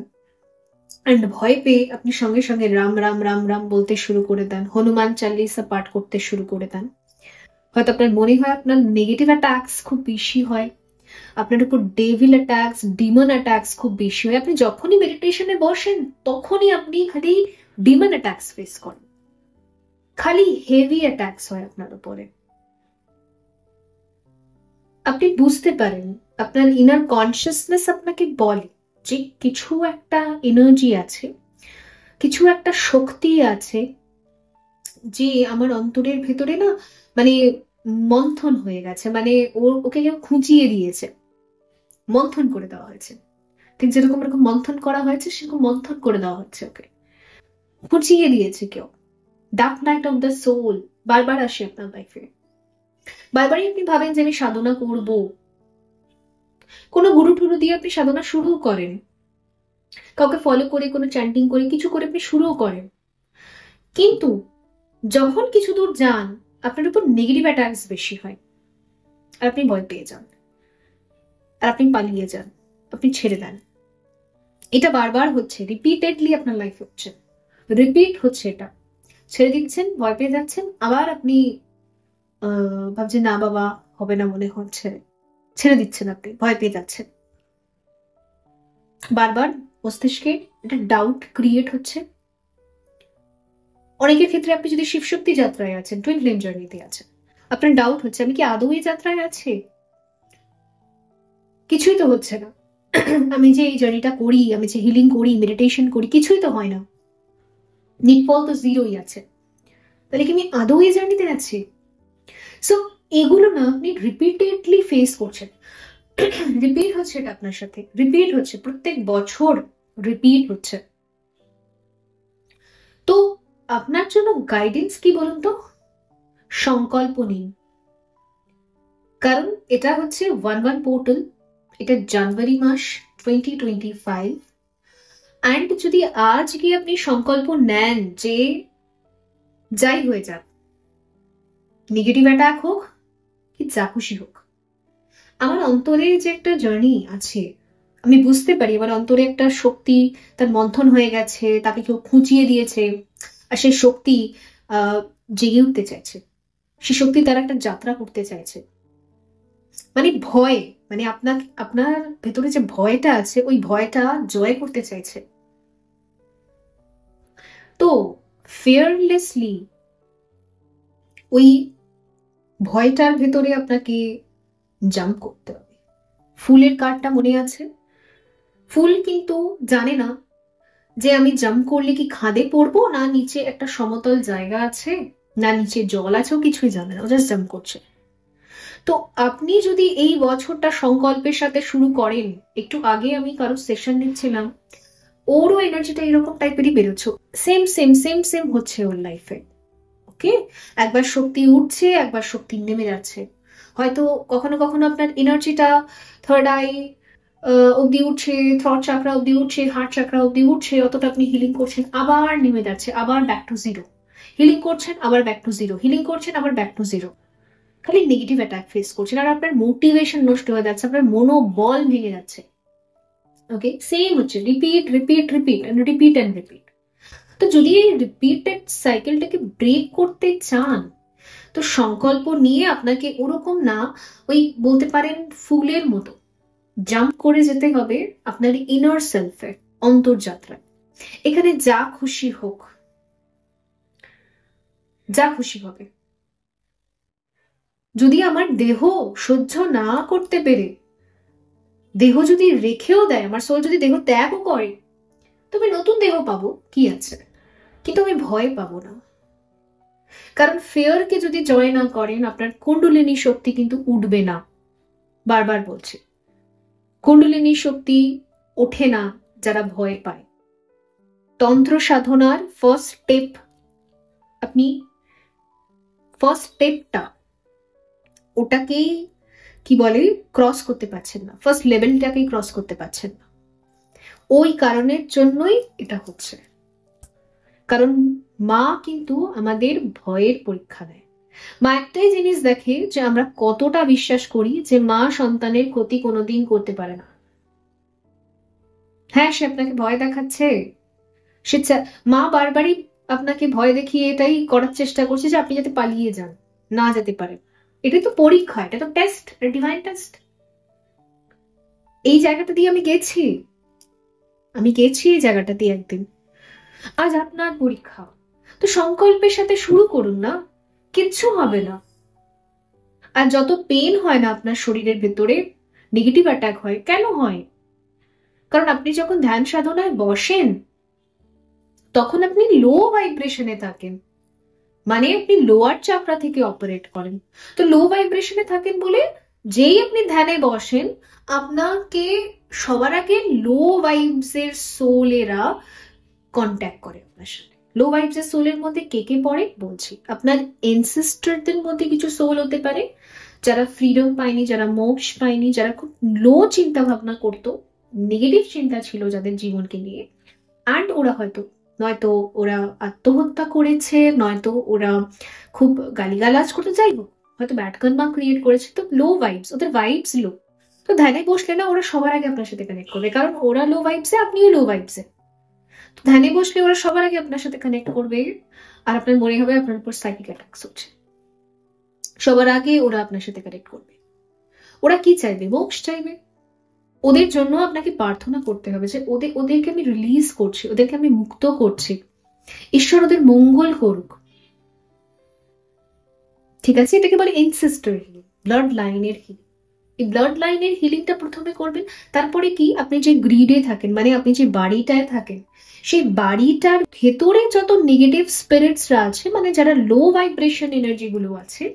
[SPEAKER 1] অ্যান্ড ভয় পেয়ে আপনি সঙ্গে সঙ্গে রাম রাম রাম রাম বলতে শুরু করে দেন, হনুমান চালিসা পাঠ করতে শুরু করে দেন। হয়তো আপনার মনে হয় আপনার নেগেটিভ অ্যাটাকস খুব বেশি হয়, আপনার উপর ডেভিল অ্যাটাকস, ডিমন অ্যাটাকস খুব বেশি হয়। আপনি যখনই মেডিটেশনে বসেন তখনই আপনি খালি ডিমন অ্যাটাকস ফেস করেন, খালি হেভি অ্যাটাকস হয় আপনার উপরে। আপনি বুঝতে পারেন, আপনার ইনার কনসিয়াসনেস আপনাকে বলে যে কিছু একটা এনার্জি আছে, কিছু একটা শক্তি আছে যে আমার অন্তরের ভেতরে না মানে মন্থন হয়ে গেছে, মানে ওকে কেউ খুঁচিয়ে দিয়েছে, মন্থন করে দেওয়া হয়েছে। ঠিক যেরকম এরকম মন্থন করা হয়েছে সেরকম মন্থন করে দেওয়া হচ্ছে, ওকে খুঁচিয়ে দিয়েছে কেউ। Dark night of the soul বারবার আসে আপনার লাইফে, বারবারই আপনি ভাবেন যে আমি সাধনা করব, কোনো গুরু টুরু দিয়ে আপনি সাধনা শুরু করেন, কাউকে ফলো করে কোনো চ্যান্টিং করে কিছু করে আপনি শুরুও করেন, কিন্তু যখন কিছু দূর যান আপনার উপর নেগেটিভ অ্যাটাকস বেশি হয়, আর আপনি ভয় পেয়ে যান, আর আপনি পালিয়ে যান, আপনি ছেড়ে দেন। এটা বারবার হচ্ছে, রিপিটেডলি আপনার লাইফ হচ্ছে, রিপিট হচ্ছে, এটা ছেড়ে দিচ্ছেন, ভয় পেয়ে যাচ্ছেন, আবার আপনি ভাবছেন না বাবা হবে না মনে হচ্ছে, ছেড়ে দিচ্ছেন, আপনি ভয় পেয়ে যাচ্ছেন। বারবার মস্তিষ্কে একটা ডাউট ক্রিয়েট হচ্ছে। অনেকের ক্ষেত্রে আপনি যদি শিবশক্তি যাত্রায় আছেন, টুইন ফ্লেম জার্নিতে আছেন, আপনার ডাউট হচ্ছে আমি কি আদৌ এই যাত্রায় আছি, কিছুই তো হচ্ছে না। আমি যে এই জার্নিটা করি, আমি যে হিলিং করি, মেডিটেশন করি, কিছুই তো হয় না, নিটফল তো জিরোই আছে, তাহলে কি আমি আদৌ এই জার্নিতে আছি? সো এগুলো না আপনি রিপিটেডলি ফেস করছেন, রিপিট হচ্ছে, এটা আপনার সাথে রিপিট হচ্ছে, প্রত্যেক বছর রিপিট হচ্ছে। তো আপনার জন্য গাইডেন্স কি বলুন তো? সংকল্প নিন, কারণ এটা হচ্ছে 1/1 পোর্টাল, এটা জানুয়ারি মাস 2025। অ্যান্ড যদি আজ গিয়ে আপনি সংকল্প নেন যে যাই হয়ে যাক, নেগেটিভ অ্যাটাক হোক কি যা খুশি হোক, আমার অন্তরে যে একটা জার্নি আছে, আমি বুঝতে পারি আমার অন্তরে একটা শক্তি তার মন্থন হয়ে গেছে, তাকে কেউ খুঁচিয়ে দিয়েছে, আর সেই শক্তি জেগে উঠতে চাইছে, সেই শক্তি তার একটা যাত্রা করতে চাইছে। মানে ভয়, মানে আপনার ভেতরে যে ভয়টা আছে ওই ভয়টা জয় করতে চাইছে। তো ফিয়ারলেসলি ওই ভয়টার ভেতরে আপনাকে জাম্প করতে হবে। ফুলের কার্ডটা মনে আছে? ফুল কিন্তু জানে না যে আমি জাম্প করলে কি খাদে পড়বো, না নিচে একটা সমতল জায়গা আছে, না নিচে জল আছে, ও কিছুই জানে না, ও জাস্ট জাম্প করছে। তো আপনি যদি এই বছরটা সংকল্পের সাথে শুরু করেন, একটু আগে আমি কারো সেশন নিচ্ছিলাম, ওরও এনার্জিটা এরকম টাইপেরই বেরোচ্ছে, সেম সেম সেম সেম হচ্ছে ওর লাইফে। ওকে, একবার শক্তি উঠছে, একবার শক্তি নেমে যাচ্ছে। হয়তো কখনো কখনো আপনার এনার্জিটা থার্ড আই অব্দি উঠছে, থ্রট চাকরা অব্দি উঠছে, হার্ট চাকরা অব্দি উঠছে, অতটা আপনি হিলিং করছেন, আবার নেমে যাচ্ছে, আবার ব্যাক টু জিরো। হিলিং করছেন, আবার ব্যাক টু জিরো, হিলিং করছেন, আবার ব্যাক টু জিরো। খালি নেগেটিভ অ্যাটাক ফেস করছেন, আর আপনার মোটিভেশন নষ্ট হয়ে যাচ্ছে, আপনার মনোবল ভেঙে যাচ্ছে। ওকে, সেম হচ্ছে, repeat repeat repeat and repeat and repeat. তো যদি এই রিপিটেড সাইকেলটাকে ব্রেক করতে চান, তো সংকল্প নিয়ে আপনাকে ওরকম না, ওই বলতে পারেন ফুলের মতো জাম্প করে যেতে হবে আপনার ইনার সেলফে, অন্তর্যাত্রায়। এখানে যা খুশি হোক, যা খুশি হবে। যদি আমার দেহ সহ্য না করতে পেরে, দেহ যদি রেখেও দেয়, আমার সোল যদি দেহ ত্যাগও করে, তবে নতুন দেহ পাবো, কি আছে, কিন্তু আমি ভয় পাবো না। কারণ ফেয়ারকে যদি জয় না করেন, আপনার কুণ্ডলিনী শক্তি কিন্তু উঠবে না। বারবার বলছি, কুণ্ডলিনী শক্তি ওঠে না যারা ভয় পায়। তন্ত্র সাধনার ফার্স্ট স্টেপ, আপনি ফার্স্ট স্টেপটা ওটাকেই কি বলে ক্রস করতে পারছেন না, ফার্স্ট লেভেলটাকেই ক্রস করতে পারছেন না। ওই কারণের জন্যই এটা হচ্ছে, কারণ মা কিন্তু আমাদের ভয়ের পরীক্ষা নেয়। মা একটাই জিনিস দেখে যে আমরা কতটা বিশ্বাস করি যে মা সন্তানের ক্ষতি কোনোদিন করতে পারে না। হ্যাঁ, সে আপনাকে ভয় দেখাচ্ছে, সে মা বারবারই আপনাকে ভয় দেখিয়ে এটাই করার চেষ্টা করছে যে আপনি যাতে পালিয়ে যান, না যেতে পারেন। এটাই তো পরীক্ষা, এটা তো টেস্ট, ডিভাইন টেস্ট। এই জায়গাটা দিয়ে আমি গেছি এই জায়গাটা দিয়ে একদিন। আজ আপনার পরীক্ষা, তো সংকল্পের সাথে শুরু করুন না, কিচ্ছু হবে না। আর যত পেন হয় না আপনার শরীরের ভেতরে, নেগেটিভ অ্যাটাক হয়, কেন হয়? কারণ আপনি যখন ধ্যান সাধনায় বসেন, তখন আপনি লো ভাইব্রেশনে থাকেন, মানে আপনি লোয়ার চাকরা থেকে অপারেট করেন। তো লো ভাইব্রেশনে থাকেন বলে যেই আপনি ধ্যানে বসেন, আপনাকে সবার আগে লো ভাইবসের সোলেরা কন্ট্যাক্ট করে আপনার সাথে। লো ভাইবসের সোলের মধ্যে কে কে পড়ে বলছি, আপনার এনসেস্টরদের মধ্যে কিছু সোল হতে পারে যারা ফ্রিডম পায়নি, যারা মোক্ষ পায়নি, যারা খুব লো চিন্তা ভাবনা করতো, নেগেটিভ চিন্তা ছিল যাদের জীবনকে নিয়ে, অ্যান্ড ওরা নয়তো ওরা আত্মহত্যা করেছে, নয়তো ওরা খুব গালিগালাজ করতে, যাই হোক, হয়তো ব্যাড কর্মা ক্রিয়েট করেছে, তো লো ভাইবস, ওদের ভাইবস লো। তো ধ্যানে বসলে না ওরা সবার আগে আপনার সাথে কানেক্ট করবে, কারণ ওরা লো ভাইবসে, আপনিও লো ভাইবসে। তো ধ্যানে বসলে ওরা সবার আগে আপনার সাথে কানেক্ট করবে, আর আপনার মনে হবে আপনার উপর সাইকিক অ্যাটাকস হচ্ছে। সবার আগে ওরা আপনার সাথে কানেক্ট করবে। ওরা কি চাইবে? মোক্ষ চাইবে। ওদের জন্য আপনাকে প্রার্থনা করতে হবে যে ওদেরকে আমি রিলিজ করছি, ওদেরকে আমি মুক্ত করছি, ঈশ্বর ওদের মঙ্গল করুক। ঠিক আছে, এটাকে বলে এনসেস্টর হিলিং, ব্লাড লাইনের হিলিং। এই ব্লাড লাইনের হিলিংটা প্রথমে করবেন। তারপরে কি, আপনি যে গ্রিডে থাকেন, মানে আপনি যে বাড়িটায় থাকেন, সেই বাড়িটার ভেতরে যত নেগেটিভ স্পিরিটসরা আছে, মানে যারা লো ভাইব্রেশন এনার্জি গুলো আছে,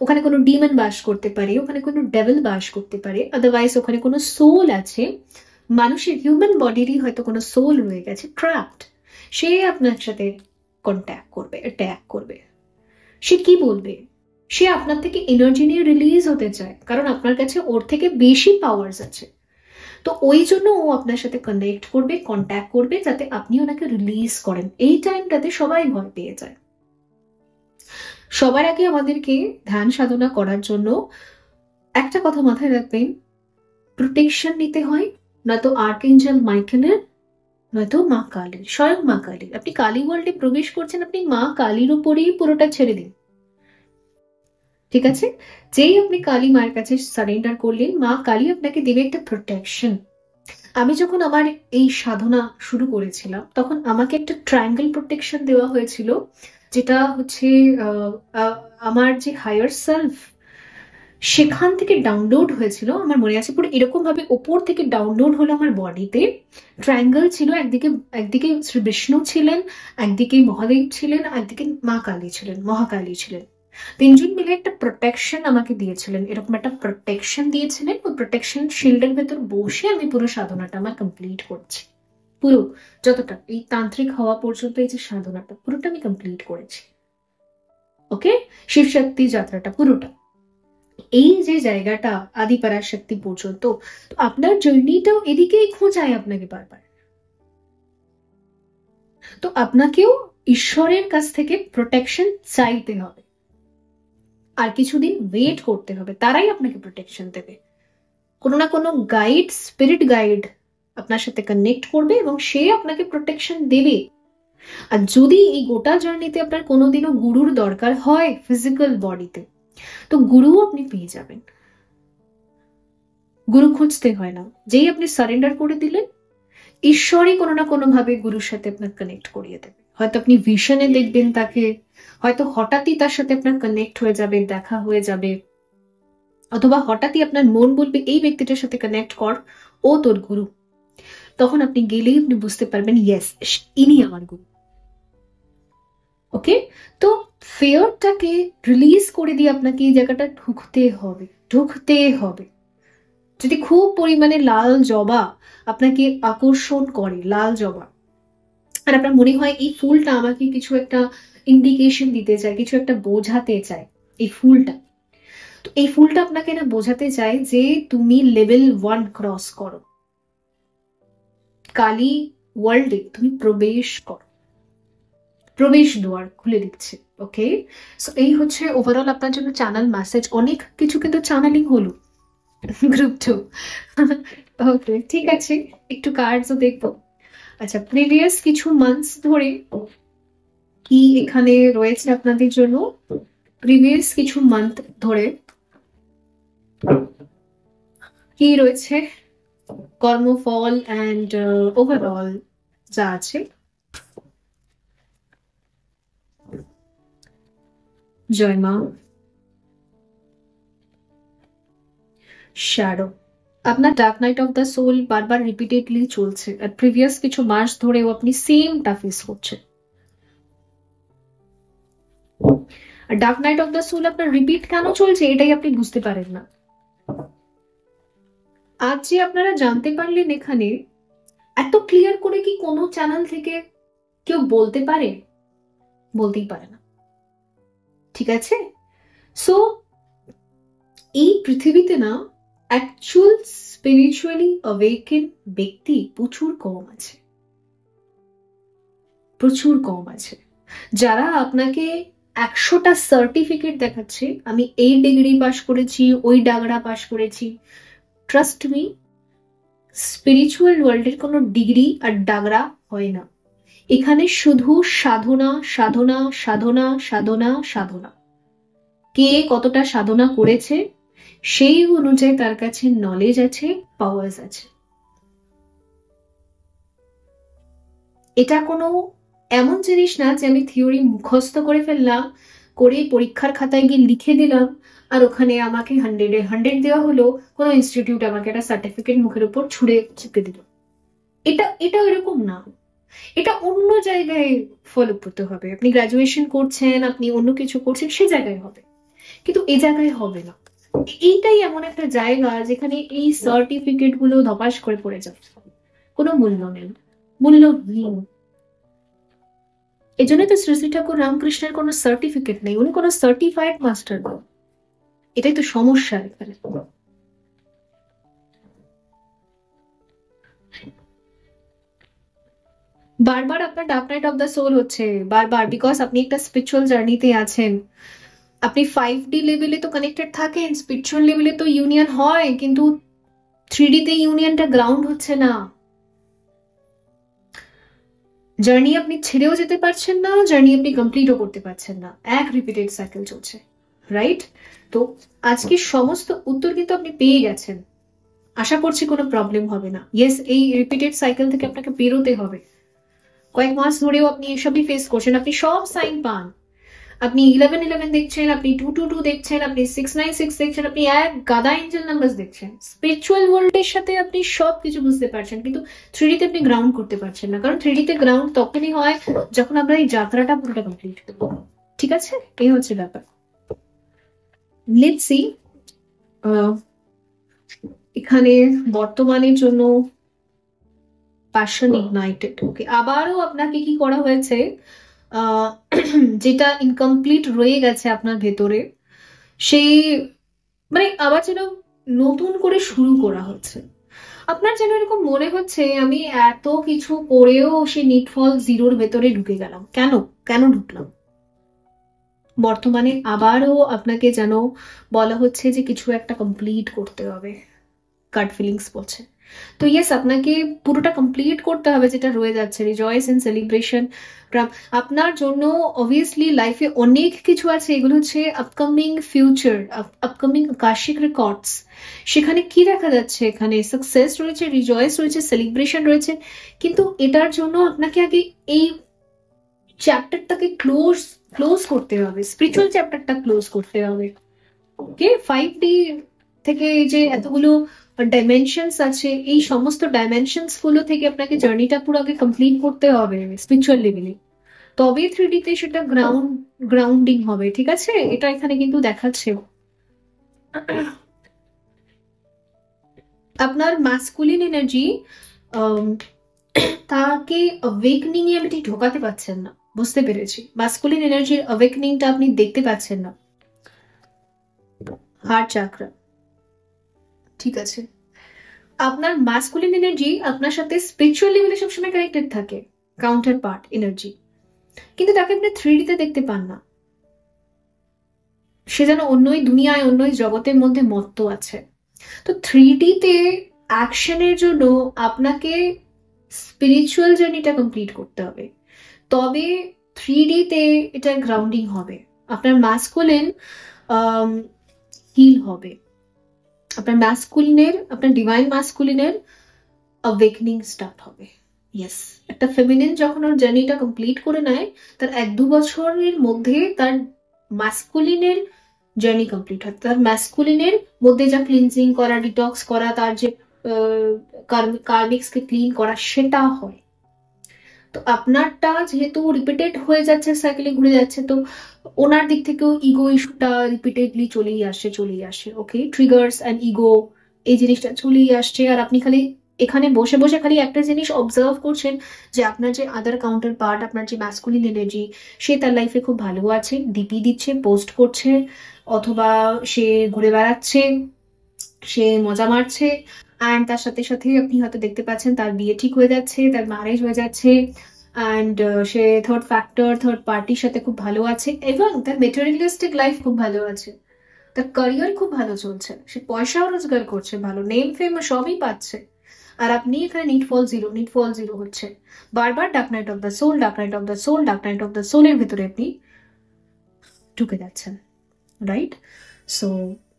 [SPEAKER 1] ওখানে কোনো ডিমন বাস করতে পারে, ওখানে কোনো ডেভিল বাস করতে পারে, আদারওয়াইজ ওখানে কোনো সোল আছে, মানুষের হিউম্যান বডিরই হয়তো কোনো সোল রয়ে গেছে ট্র্যাপড, সে আপনার সাথে কন্ট্যাক্ট করবে, অ্যাট্যাক করবে। সে কি বলবে? সে আপনার থেকে এনার্জি নিয়ে রিলিজ হতে চায়, কারণ আপনার কাছে ওর থেকে বেশি পাওয়ার্স আছে। তো ওই জন্য ও আপনার সাথে কানেক্ট করবে, কন্ট্যাক্ট করবে, যাতে আপনি ওনাকে রিলিজ করেন। এই টাইমটাতে সবাই ভয় পেয়ে যায়। সবার আগে আমাদেরকে ধ্যান সাধনা করার জন্য একটা কথা মাথায় রাখবেন, প্রোটেকশন নিতে হয়, নয়তো আর্কএঞ্জেল মাইকেলের, নয়তো মা কালীর, স্বয়ং মা কালীর। আপনি কালী ওয়ার্ল্ডে প্রবেশ করছেন, আপনি মা কালীর উপরেই পুরোটা ছেড়ে দিন। ঠিক আছে, যেই আপনি কালী মায়ের কাছে সারেন্ডার করলেন, মা কালী আপনাকে দেবে একটা প্রোটেকশন। আমি যখন আমার এই সাধনা শুরু করেছিলাম, তখন আমাকে একটা ট্রায়াঙ্গেল প্রোটেকশন দেওয়া হয়েছিল, যেটা হচ্ছে আমার যে হায়ার সেলফ, সেখান থেকে ডাউনলোড হয়েছিল। আমার মনে আছে পুরো এরকম ভাবে ওপর থেকে ডাউনলোড হলো আমার বডিতে। ট্রায়াঙ্গেল ছিল, একদিকে শ্রী বিষ্ণু ছিলেন, একদিকে মহাদেব ছিলেন, একদিকে মা কালী ছিলেন, মহাকালী ছিলেন। তিনজন মিলে একটা প্রোটেকশন আমাকে দিয়েছিলেন, এরকম একটা প্রোটেকশন দিয়েছিলেন। ওই প্রোটেকশন শিল্ডের ভেতর বসে আমি পুরো সাধনাটা আমার কমপ্লিট করছি। পুরো যতটা এই তান্ত্রিক হওয়া পর্যন্ত এই যে সাধনাটা পুরোটা আমি কমপ্লিট করেছি। ওকে, শিবশক্তি যাত্রাটা পুরোটা, এই যে জায়গাটা আদি পরাশক্তি পর্যন্ত, তো আপনার জার্নিটাও এদিকেই খোঁজায় আপনাকে বারবার। তো আপনাকেও ঈশ্বরের কাছ থেকে প্রোটেকশন চাইতে হবে, আর কিছুদিন ওয়েট করতে হবে, তারাই আপনাকে প্রোটেকশন দেবে। কোনো না কোনো গাইড, স্পিরিট গাইড আপনার সাথে কানেক্ট করবে এবং সে আপনাকে প্রোটেকশন দেবে। আর যদি এই গোটা জার্নিতে আপনার কোনোদিনও গুরুর দরকার হয় ফিজিক্যাল বডিতে, তো গুরু আপনি পেয়ে যাবেন। গুরু খুঁজতে হয় না, যেই আপনি সারেন্ডার করে দিলেন, ঈশ্বরই কোনো না কোনো ভাবে গুরুর সাথে আপনার কানেক্ট করিয়ে দেবে। হয়তো আপনি ভিশনে দেখবেন তাকে, হয়তো হঠাৎই তার সাথে আপনার কানেক্ট হয়ে যাবে, দেখা হয়ে যাবে, অথবা হঠাৎই আপনার মন বলবে এই ব্যক্তিটার সাথে কানেক্ট কর, ও তোর গুরু। তখন আপনি গেলেই আপনি বুঝতে পারবেন, ইয়েস, ইনি আমার গুরু। ওকে, তো ফেয়ারটাকে রিলিজ করে দিয়ে আপনাকে এই জায়গাটা ঢুকতে হবে। যদি খুব পরিমাণে লাল জবা আপনাকে আকর্ষণ করে, লাল জবা, আর আপনার মনে হয় এই ফুলটা আমাকে কিছু একটা ইন্ডিকেশন দিতে চায়, কিছু একটা বোঝাতে চায়, এই ফুলটা, তো এই ফুলটা আপনাকে না বোঝাতে চায় যে তুমি লেভেল 1 ক্রস করো, কালী ওয়ার্ল্ডে তুমি প্রবেশ করো, প্রবেশ দ্বার খুলে দিচ্ছে। ওকে, সো এই হচ্ছে ওভারঅল আপনার জন্য চ্যানেল মেসেজ। অনেক কিছু কিন্তু চ্যানেলিং হলো গ্রুপ 2। ওকে, ঠিক আছে, একটু কার্ডসও দেখবো। আচ্ছা, প্রিভিয়াস কিছু মান্থস ধরে কি এখানে রয়েছে আপনাদের জন্য? প্রিভিয়াস কিছু মান্থ ধরে কি রয়েছে কর্মফল অ্যান্ড ওভারঅল যা আছে। জয় মা। শ্যাডো, আপনার dark night of the soul বারবার রিপিটেডলি চলছে, আর প্রিভিয়াস কিছু মাস ধরেও আপনি সেমটা ফেস করছেন। আর dark night of the soul আপনার রিপিট কেন চলছে এটাই আপনি বুঝতে পারেন না। আজ যে আপনারা জানতে পারলেন এখানে, এত ক্লিয়ার করে কি কোনো চ্যানেল থেকে কেউ বলতে পারে? বলতেই পারে না। ঠিক আছে, সো এই পৃথিবীতে না অ্যাকচুয়াল স্পিরিচুয়ালি অ্যাওয়েকেন ব্যক্তি প্রচুর কম আছে, প্রচুর কম আছে। যারা আপনাকে 100টা সার্টিফিকেট দেখাচ্ছে, আমি এই ডিগ্রি পাস করেছি, ওই ডাগরা পাস করেছি, ট্রাস্ট মি, স্পিরিচুয়াল ওয়ার্ল্ডের কোনো ডিগ্রি আর ডাগরা হয় না। এখানে শুধু সাধনা সাধনা সাধনা সাধনা সাধনা। কে কতটা সাধনা করেছে সেই অনুযায়ী তার কাছে নলেজ আছে, পাওয়ার্স আছে। এটা কোনো এমন জিনিস না যে আমি থিওরি মুখস্থ করে ফেললাম, করে পরীক্ষার খাতায় গিয়ে লিখে দিলাম আর ওখানে আমাকে 100-এ 100 দেওয়া হলো, কোনো ইনস্টিটিউট আমাকে একটা সার্টিফিকেট মুখের উপর ছুঁড়ে চিপে দিল। এটা এরকম না, এটা অন্য জায়গায় ফলপ্রদ হবে। আপনি গ্রাজুয়েশন করছেন, আপনি অন্য কিছু করছেন, সে জায়গায় হবে, কিন্তু এই জায়গায় হবে না। এইটাই এমন একটা জায়গা যেখানে এই সার্টিফিকেট গুলো ধপাস করে পড়ে যাচ্ছে, কোনো মূল্য নেই, মূল্যহীন। এই জন্য তো শ্রী শ্রী ঠাকুর রামকৃষ্ণের কোনো সার্টিফিকেট নেই, উনি কোনো সার্টিফাইড মাস্টার নন। এটাই তো সমস্যা এখানে। বারবার আপনার dark night of the soul হচ্ছে, বারবার, বিকজ আপনি একটা স্পিরিচুয়াল জার্নিতে আছেন। আপনি 5D লেভেলে তো কানেক্টেড থাকেন, স্পিরিচুয়াল লেভেলে তো ইউনিয়ন হয়, কিন্তু 3D তে ইউনিয়নটা গ্রাউন্ড হচ্ছে না। জার্নি আপনি ছেড়েও যেতে পারছেন না, জার্নি আপনি কমপ্লিটও করতে পারছেন না, এক রিপিটেড সাইকেল চলছে, রাইট? তো আজকে সমস্ত উত্তর কিন্তু আপনি পেয়ে গেছেন, আশা করছি কোনো প্রবলেম হবে না। ইয়েস, এই রিপিটেড সাইকেল থেকে আপনাকে বেরোতে হবে। কয়েক মাস ধরেও আপনি এসবই ফেস করছেন, আপনি সব সাইন পান, আপনি 1111 দেখছেন, আপনি 222 দেখছেন, আপনি 696 দেখছেন, আপনি এক গাদা এঞ্জেল নাম্বার দেখছেন। স্পিরিচুয়াল ওয়ার্ল্ডের সাথে আপনি সবকিছু বুঝতে পারছেন, কিন্তু 3D তে আপনি গ্রাউন্ড করতে পারছেন না, কারণ 3D তে গ্রাউন্ড তখনই হয় যখন আমরা এই যাত্রাটা পুরোটা কমপ্লিট করবো। ঠিক আছে, এই হচ্ছে ব্যাপার। লেটস সি, এখানে বর্তমানের জন্য প্যাশন ইগনাইটেড। ওকে, আবারও আপনাকে কি করা হয়েছে, যেটা ইনকমপ্লিট রয়ে গেছে আপনার ভেতরে, সেই মানে আবার যেন নতুন করে শুরু করা হচ্ছে। আপনার যেন এরকম মনে হচ্ছে আমি এত কিছু করেও সেই নিটফল জিরোর ভেতরে ঢুকে গেলাম, কেন কেন ঢুকলাম। বর্তমানে আবারও আপনাকে যেন বলা হচ্ছে যে কিছু একটা কমপ্লিট করতে হবে, গাট ফিলিংস বলছে। তো ইয়েস, আপনাকে পুরোটা কমপ্লিট করতে হবে যেটা রয়ে যাচ্ছে, রিজয়েস এন্ড সেলিব্রেশন। আপনার জন্য অবভিয়াসলি লাইফে অনেক কিছু আছে, এগুলো হচ্ছে আপকামিং ফিউচার, আপকামিং আকাশিক রেকর্ডস। সেখানে কি দেখা যাচ্ছে, এখানে সাকসেস রয়েছে, রিজয়েস রয়েছে, সেলিব্রেশন রয়েছে, কিন্তু এটার জন্য আপনাকে আগে এই চ্যাপ্টারটাকে ক্লোজ করতে হবে, স্পিরিচুয়াল চ্যাপ্টারটা ক্লোজ করতে হবে। ওকে, 5D থেকে যে এতগুলো ডাইমেনশনস আছে, এই সমস্ত ডাইমেনশনস গুলো থেকে আপনাকে জার্নিটা পুরো আগে কমপ্লিট করতে হবে স্পিরিচুয়াল লেভেলে, তবে 3D তে সেটা গ্রাউন্ডিং হবে। ঠিক আছে, এটা এখানে কিন্তু দেখাচ্ছে। আপনার ম্যাসকুলিন এনার্জি তাকে অ্যাওয়েকনিং এ আপনি ঢোকাতে পারছেন না, বুঝতে পেরেছি। ম্যাসকুলিন এনার্জির অ্যাওয়েকনিংটা আপনি দেখতে পাচ্ছেন না। হার্ট চাকরা, ঠিক আছে। আপনার ম্যাসকুলিন এনার্জি আপনার সাথে স্পিরিচুয়াল লেভেলে সবসময় কানেক্টেড থাকে, কাউন্টার পার্ট এনার্জি, কিন্তু তাকে আপনি 3D তে দেখতে পান না। সে যেন অন্যই দুনিয়ায়, অন্যই জগতের মধ্যে মত্ত আছে। তো 3D তে অ্যাকশনের জন্য আপনাকে স্পিরিচুয়াল জার্নিটা কমপ্লিট করতে হবে, তবে 3D তে এটা গ্রাউন্ডিং হবে, আপনার ম্যাসকুলিন হিল হবে, আপনার ম্যাসকুলিনের, আপনার ডিভাইন ম্যাসকুলিনের অ্যাওয়েকনিং স্টার্ট হবে। ইয়েস, একটা ফেমিনিন যখন ওর জার্নিটা কমপ্লিট করে নেয়, তার 1-2 বছরের মধ্যে তার ম্যাসকুলিনের জার্নি কমপ্লিট হয়, তার ম্যাসকুলিনের মধ্যে যা ক্লিনজিং করা, ডিটক্স করা, তার যে কার্মিক্সকে ক্লিন করা, সেটা হয়। তো আপনারটা যেহেতু রিপিটেড হয়ে যাচ্ছে, সাইকেলে ঘুরে যাচ্ছে, তো ওনার দিক থেকেও ইগো ইস্যুটা রিপিটেডলি চলেই আসে। ওকে, ট্রিগার্স অ্যান্ড ইগো, এই জিনিসটা চলেই আসছে। আর আপনি খালি এখানে বসে বসে খালি একটা জিনিস অবজার্ভ করছেন যে আপনার যে আদার কাউন্টার পার্ট, আপনার যে ম্যাসকুলিন এনার্জি, সে তার লাইফে খুব ভালো আছে, ডিপি দিচ্ছে, পোস্ট করছে, অথবা সে ঘুরে বেড়াচ্ছে, সে মজা মারছে, অ্যান্ড তার সাথে সাথে আপনি হয়তো দেখতে পাচ্ছেন তার বিয়ে ঠিক হয়ে যাচ্ছে, তার ম্যারেজ হয়ে যাচ্ছে, অ্যান্ড সে থার্ড পার্টির সাথে খুব ভালো আছে, এবং তার মেটেরিয়ালিস্টিক লাইফ খুব ভালো আছে, তার ক্যারিয়ার খুব ভালো চলছে, সে পয়সাও রোজগার করছে, ভালো নেম ফেম সবই পাচ্ছে। আর আপনি এখানে নিট ফল জিরো হচ্ছে বারবার। Dark night of the soul, dark night of the soul, dark night of the সোলের ভিতরে আপনি ঢুকে যাচ্ছেন, রাইট? সো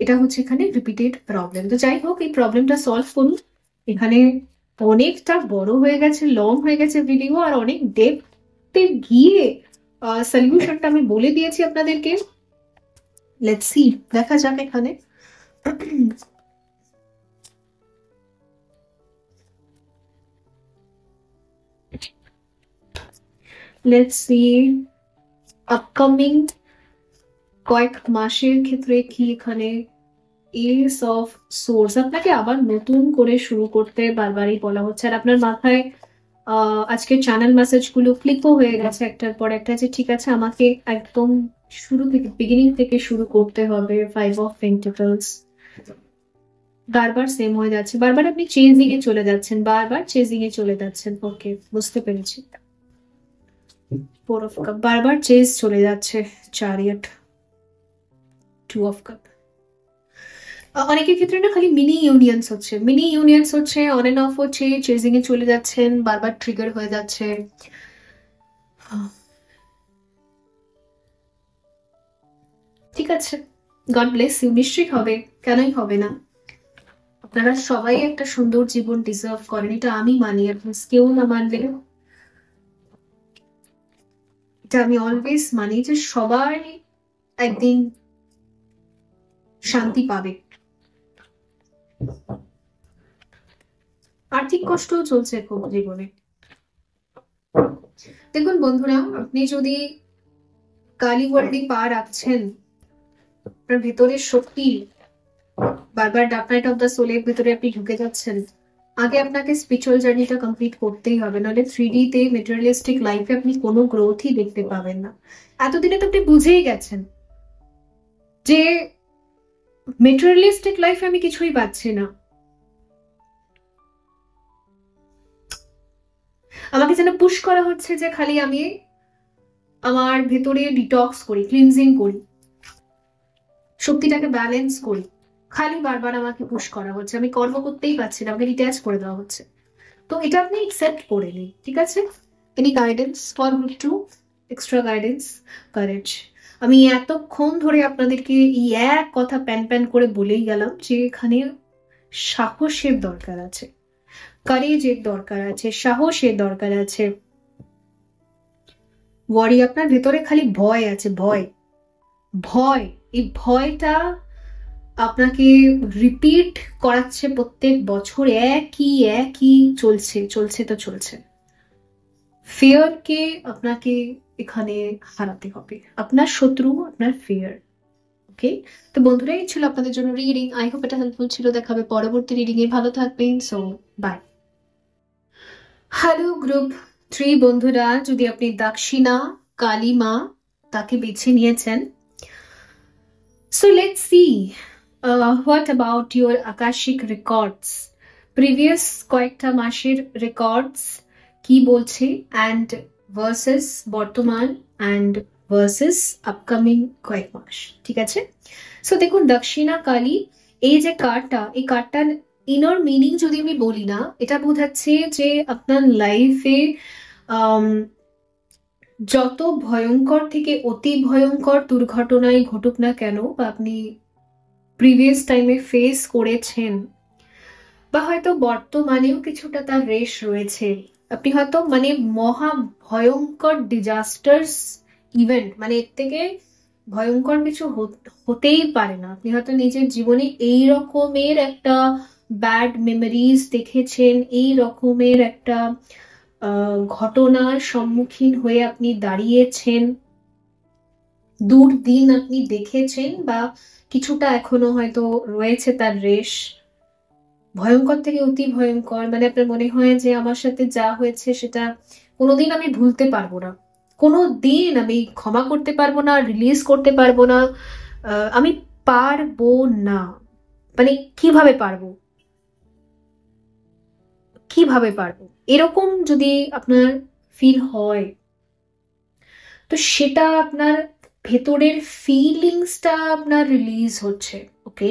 [SPEAKER 1] এটা হচ্ছে এখানে রিপিটেড প্রবলেম। তো যাই হোক, এই প্রবলেমটা সলভ করুন। এখানে অনেকটা বড় হয়ে গেছে, লং হয়ে গেছে ভিডিও, আর অনেক ডেপথে গিয়ে সলিউশনটা আমি বলে দিয়েছি আপনাদেরকে। লেটস সি, দেখা যাক এখানে। লেটস সি আপকামিং কয়েক মাসের ক্ষেত্রে কি এখানে এস অফ সোর্স আপনাকে আবার নতুন করে শুরু করতে বারবারই বলা হচ্ছে। আর আপনার মাথায় আজকের চ্যানেল মেসেজ গুলো ক্লিকও হয়ে গেছে একটার পর একটা, যে ঠিক আছে আমাকে একদম শুরু থেকে বিগিনিং থেকে শুরু করতে হবে। 5 অফ পেন্টিকলস বারবার সেম হয়ে যাচ্ছে, বারবার আপনি চেজিং এ চলে যাচ্ছেন, বারবার চেজিং এ চলে যাচ্ছেন। ওকে, বুঝতে পেরেছি। 4 অফ কাপ, বারবার চেজ চলে যাচ্ছে। Chariot, 2 of cup. অনেকের ক্ষেত্রে না খালি মিনি ইউনিয়ন্স হচ্ছে, অন এন্ড অফ হচ্ছে, চেজিং এ চলে যাচ্ছেন, বারবার ট্রিগার হয়ে যাচ্ছে। ঠিক আছে, গড ব্লেস ইউ, নিশ্চয়ই হবে, কেনই হবে না। আপনারা সবাই একটা সুন্দর জীবন ডিজার্ভ করেন, এটা আমি মানি, কেউ না মানলে এটা আমি অলওয়েজ মানি, যে সবাই একদিন শান্তি পাবে। আর্থিক কষ্টও চলছে খুব জীবনে। দেখুন বন্ধুরা, আপনি যদি কালি ওয়ার্ল্ডে পা রাখছেন, আপনার ভেতরের শক্তি বারবার ডার্ক নাইট অফ দ্য সোলের ভিতরে আপনি ঢুকে যাচ্ছেন, আগে আপনাকে স্পিরিচুয়াল জার্নিটা কমপ্লিট করতেই হবে, নাহলে 3D তে মেটেরিয়ালিস্টিক লাইফে আপনি কোনো গ্রোথই দেখতে পাবেন না। এতদিনে তো আপনি বুঝেই গেছেন যে মেটেরিয়ালিস্টিক লাইফে আমি কিছুই পাচ্ছি না, আমাকে যেন পুশ করা হচ্ছে যে খালি আমি আমার ভেতরে ডিটক্স করি, ক্লিনজিং করি, শক্তিটাকে ব্যালেন্স করি, খালি বারবার আমাকে পুশ করা হচ্ছে, আমি কর্ম করতেই পারছি না, আমাকে ডিট্যাচ করে দেওয়া হচ্ছে। তো এটা আপনি একসেপ্ট করে নিন, ঠিক আছে? Any guidance for group 2, extra guidance, courage. আমি এতক্ষণ ধরে আপনাদেরকে এই এক কথা প্যান প্যান করে বলেই গেলাম যে এখানে সাহসের দরকার আছে, কারেজের দরকার আছে, সাহসের দরকার আছে। ওয়ারি, আপনার ভেতরে খালি ভয় আছে, ভয়, ভয়। এই ভয়টা আপনাকে রিপিট করাচ্ছে প্রত্যেক বছর, একই একই চলছে চলছে তো চলছে। ফিয়ারকে আপনাকে এখানে হারাতে হবে, আপনার শত্রু আপনার ফিয়ার। ওকে, তো বন্ধুরা এই ছিল আপনাদের জন্য রিডিং, আই হোপ এটা হেল্পফুল ছিল। দেখাবে পরবর্তী রিডিং এ, ভালো থাকবেন, সো বাই। হ্যালো গ্রুপ 3 বন্ধুরা, যদি আপনি দক্ষিণা কালী মা তাকে বেছে নিয়েছেন, so let's see what about your akashic records, previous কয়েকটা মাসের রেকর্ডস কি বলছে, and versus বর্তমান, and versus আপকামিং কয়েক মাস, ঠিক আছে? সো দেখুন, দক্ষিণা কালী এই যে কার্ডটা, এই কার্ডটার ইনার মিনিং যদি আমি বলি না, এটা বোঝাচ্ছে যে আপনার লাইফে যত ভয়ঙ্কর থেকে অতি ভয়ঙ্কর দুর্ঘটনায় ঘটুক না কেন, বা আপনি প্রিভিয়াস টাইমে ফেস করেছেন, বা হয়তো বর্তমানেও কিছুটা তার রেশ রয়েছে, আপনি হয়তো মানে মহা ভয়ঙ্কর ডিজাস্টার্স ইভেন্ট, মানে এর থেকে ভয়ঙ্কর কিছু হতেই পারে না, আপনি হয়তো নিজের জীবনে এই রকমের একটা ব্যাড মেমোরিজ দেখেছেন, এই রকমের একটা ঘটনার সম্মুখীন হয়ে আপনি দাঁড়িয়েছেন, দুর্দিন আপনি দেখেছেন, বা কিছুটা এখনো হয়তো রয়েছে তার রেশ, ভয়ঙ্কর থেকে অতি ভয়ঙ্কর, মানে আপনার মনে হয় যে আমার সাথে যা হয়েছে সেটা কোনোদিন আমি ভুলতে পারবো না, কোনোদিন আমি ক্ষমা করতে পারবো না, রিলিজ করতে পারবো না, আমি পারবো না, মানে কিভাবে পারবো, কিভাবে পারবো, এরকম যদি আপনার ফিল হয়, তো সেটা আপনার ভেতরের ফিলিংসটা আপনার রিলিজ হচ্ছে। ওকে,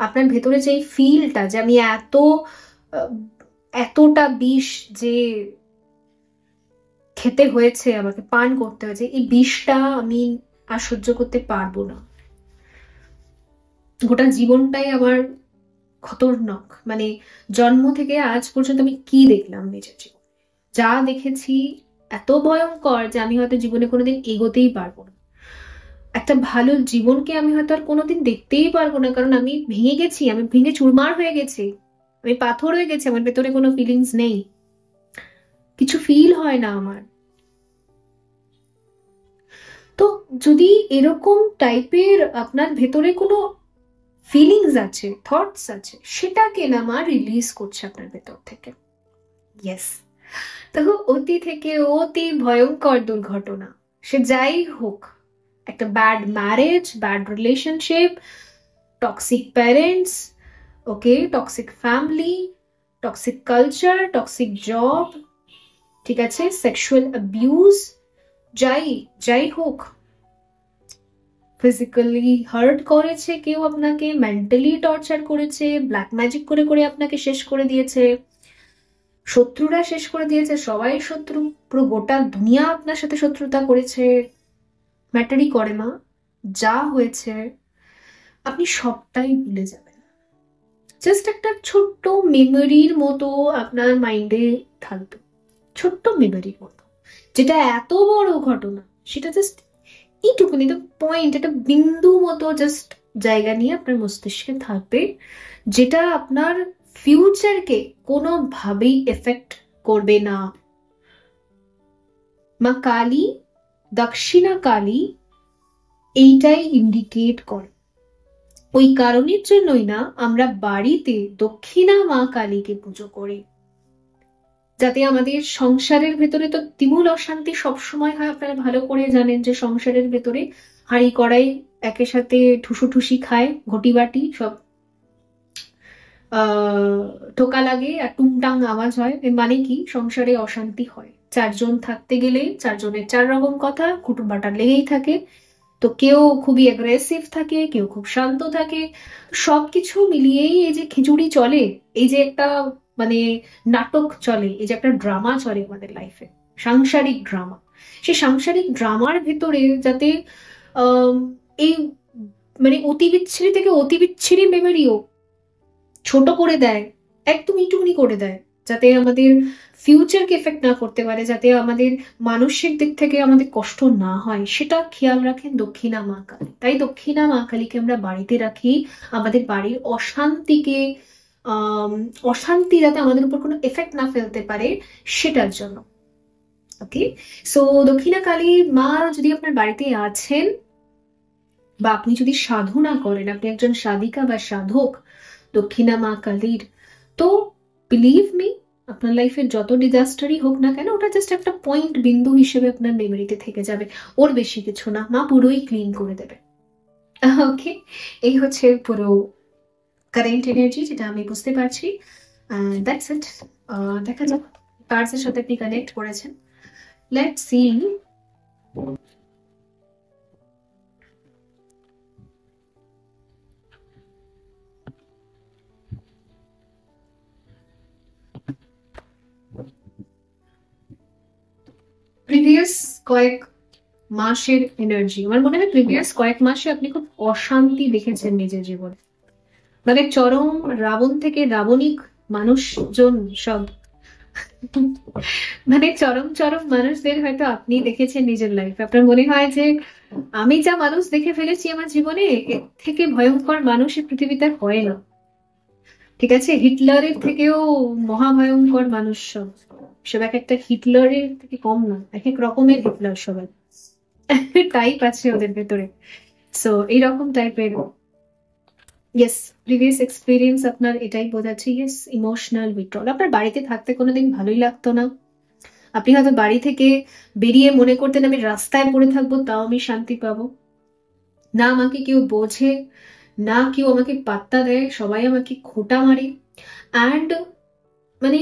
[SPEAKER 1] আপনার ভেতরে যে ফিলটা যে আমি আহ, এতটা বিষ যে খেতে হয়েছে, আমাকে পান করতে হয়েছে, এই বিষটা আমি আর সহ্য করতে পারবো না, গোটা জীবনটাই আমার খতরনাক। মানে জন্ম থেকে আজ পর্যন্ত আমি কি দেখলাম নিজের জীবনে, যা দেখেছি এত ভয়ঙ্কর যে আমি হয়তো জীবনে কোনোদিন এগোতেই পারবো না। একটা ভালো জীবনকে আমি হয়তো আর কোনোদিন দেখতেই পারবো না, কারণ আমি ভেঙে গেছি, আমি ভেঙে চুরমার হয়ে গেছি, আমি পাথর হয়ে গেছি, আমার ভেতরে কোনো ফিলিংস নেই, কিছু ফিল হয় না আমার। তো যদি এরকম টাইপের আপনার ভেতরে কোনো ফিলিংস আছে, থটস আছে, সেটাকে না মা রিলিজ করছে আপনার ভেতর থেকে। ইয়েস, দেখো অতি থেকে অতি ভয়ঙ্কর দুর্ঘটনা, সে যাই হোক, একটা bad marriage, bad relationship, toxic parents, okay, toxic family, toxic culture, toxic job, ঠিক আছে, সেক্সুয়াল অ্যাবিউজ, যাই যাই হোক, ফিজিক্যালি হার্ট করেছে কেউ আপনাকে, মেন্টালি টর্চার করেছে, ব্ল্যাক ম্যাজিক করে করে আপনাকে শেষ করে দিয়েছে, শত্রুরা শেষ করে দিয়েছে, সবাই শত্রু, পুরো গোটা দুনিয়া আপনার সাথে শত্রুতা করেছে, ম্যাটারই করে মা, যা হয়েছে আপনি সবটাই ভুলে যাবেন। জাস্ট একটা ছোট্ট মেমোরির মতো আপনার মাইন্ডে থাকবে, ছোট্ট মেমোরির মতো, যেটা এত বড় ঘটনা সেটা জাস্ট এইটুকুনি, তো পয়েন্ট, একটা বিন্দু মতো জাস্ট জায়গা নিয়ে আপনার মস্তিষ্কে থাকবে, যেটা আপনার ফিউচারকে কোনোভাবেই এফেক্ট করবে না। মা কালী, দক্ষিণা কালী এইটাই ইন্ডিকেট করে। ওই কারণের জন্যই না আমরা বাড়িতে দক্ষিণা মা কালীকে পুজো করি, যাতে আমাদের সংসারের ভেতরে তো তুমুল অশান্তি সবসময় হয়, আপনারা ভালো করে জানেন যে সংসারের ভেতরে হাঁড়ি কড়াই একের সাথে ঠুসুঠুসি খায়, ঘটি বাটি সব টোকা লাগে আর টুংটাং আওয়াজ হয়, এর মানে কি সংসারে অশান্তি হয়। চারজন থাকতে গেলে চারজনের চার রকম কথা, কুটুম্বাটা লেগেই থাকে, তো কেউ খুবই অ্যাগ্রেসিভ থাকে, কেউ খুব শান্ত থাকে, সবকিছু মিলিয়েই এই যে খিচুড়ি চলে, এই যে একটা মানে নাটক চলে, এই যে একটা ড্রামা চলে আমাদের লাইফে, সাংসারিক ড্রামা, সেই সাংসারিক ড্রামার ভেতরে যাতে আহ এই মানে অতি বিচ্ছিরি থেকে অতি বিচ্ছিরি মেমোরিও ছোট করে দেয়, একদম ইটুকুনি করে দেয়, যাতে আমাদের ফিউচারকে এফেক্ট না করতে পারে, যাতে আমাদের মানসিক দিক থেকে আমাদের কষ্ট না হয়, সেটা খেয়াল রাখেন দক্ষিণা মা কালী। তাই দক্ষিণা মা কালীকে আমরা বাড়িতে রাখি, আমাদের বাড়ির অশান্তিকে অশান্তি যাতে আমাদের উপর কোনো এফেক্ট না ফেলতে পারে সেটার জন্য। ওকে, সো দক্ষিণা কালী মা যদি আপনার বাড়িতে আছেন, বা আপনি যদি সাধনা করেন, আপনি একজন সাধিকা বা সাধক দক্ষিণা মা কালীর, তো বিলিভ মি, আপনার লাইফের যত ডিজাস্টারই হোক না কেন, ওটা জাস্ট একটা পয়েন্ট, বিন্দু হিসেবে আপনার মেমোরিতে থেকে যাবে, ওর বেশি কিছু না, মা পুরোই ক্লিন করে দেবে। ওকে, এই হচ্ছে পুরো কারেন্ট এনার্জি, যেটা আমি বুঝতে পারছি। That's it. দেখা যাক কার্ডসের সাথে আপনি কানেক্ট করেছেন। Let's see. প্রিভিয়াস কয়েক মাসের এনার্জি, আমার মনে হয় প্রিভিয়াস কয়েক মাসে আপনি খুব অশান্তি দেখেছেন নিজের জীবনে, মানে চরম রাবণ থেকে রাবণিক মানুষজন সব, মানে চরম চরম মানুষদের হয়তো আপনি দেখেছেন নিজের লাইফে। আপনার মনে হয় যে আমি যা মানুষ দেখে ফেলেছি আমার জীবনে, এর থেকে ভয়ঙ্কর মানুষ এই পৃথিবীতে আর হয় না। ঠিক আছে, হিটলারের থেকেও মহাভয়ঙ্কর মানুষ সব, সব এক একটা হিটলারের থেকে কম না, এক এক রকমের হিটলার সবাই, টাইপ আছে ওদের ভেতরে। সো এইরকম টাইপের, ইয়েস, প্রিভিয়াস এক্সপিরিয়েন্স আপনার এটাই বোঝাচ্ছে। ইয়েস, ইমোশনাল উইথড্রল, আপনার বাড়িতে থাকতে কোনোদিন ভালোই লাগতো না, আপনি হয়তো বাড়ি থেকে বেরিয়ে মনে করতেন আমি রাস্তায় পড়ে থাকবো তাও আমি শান্তি পাবো না, আমাকে কেউ বোঝে, না কেউ আমাকে পাত্তা দেয়, সবাই আমাকে খোঁটা মারে। অ্যান্ড মানে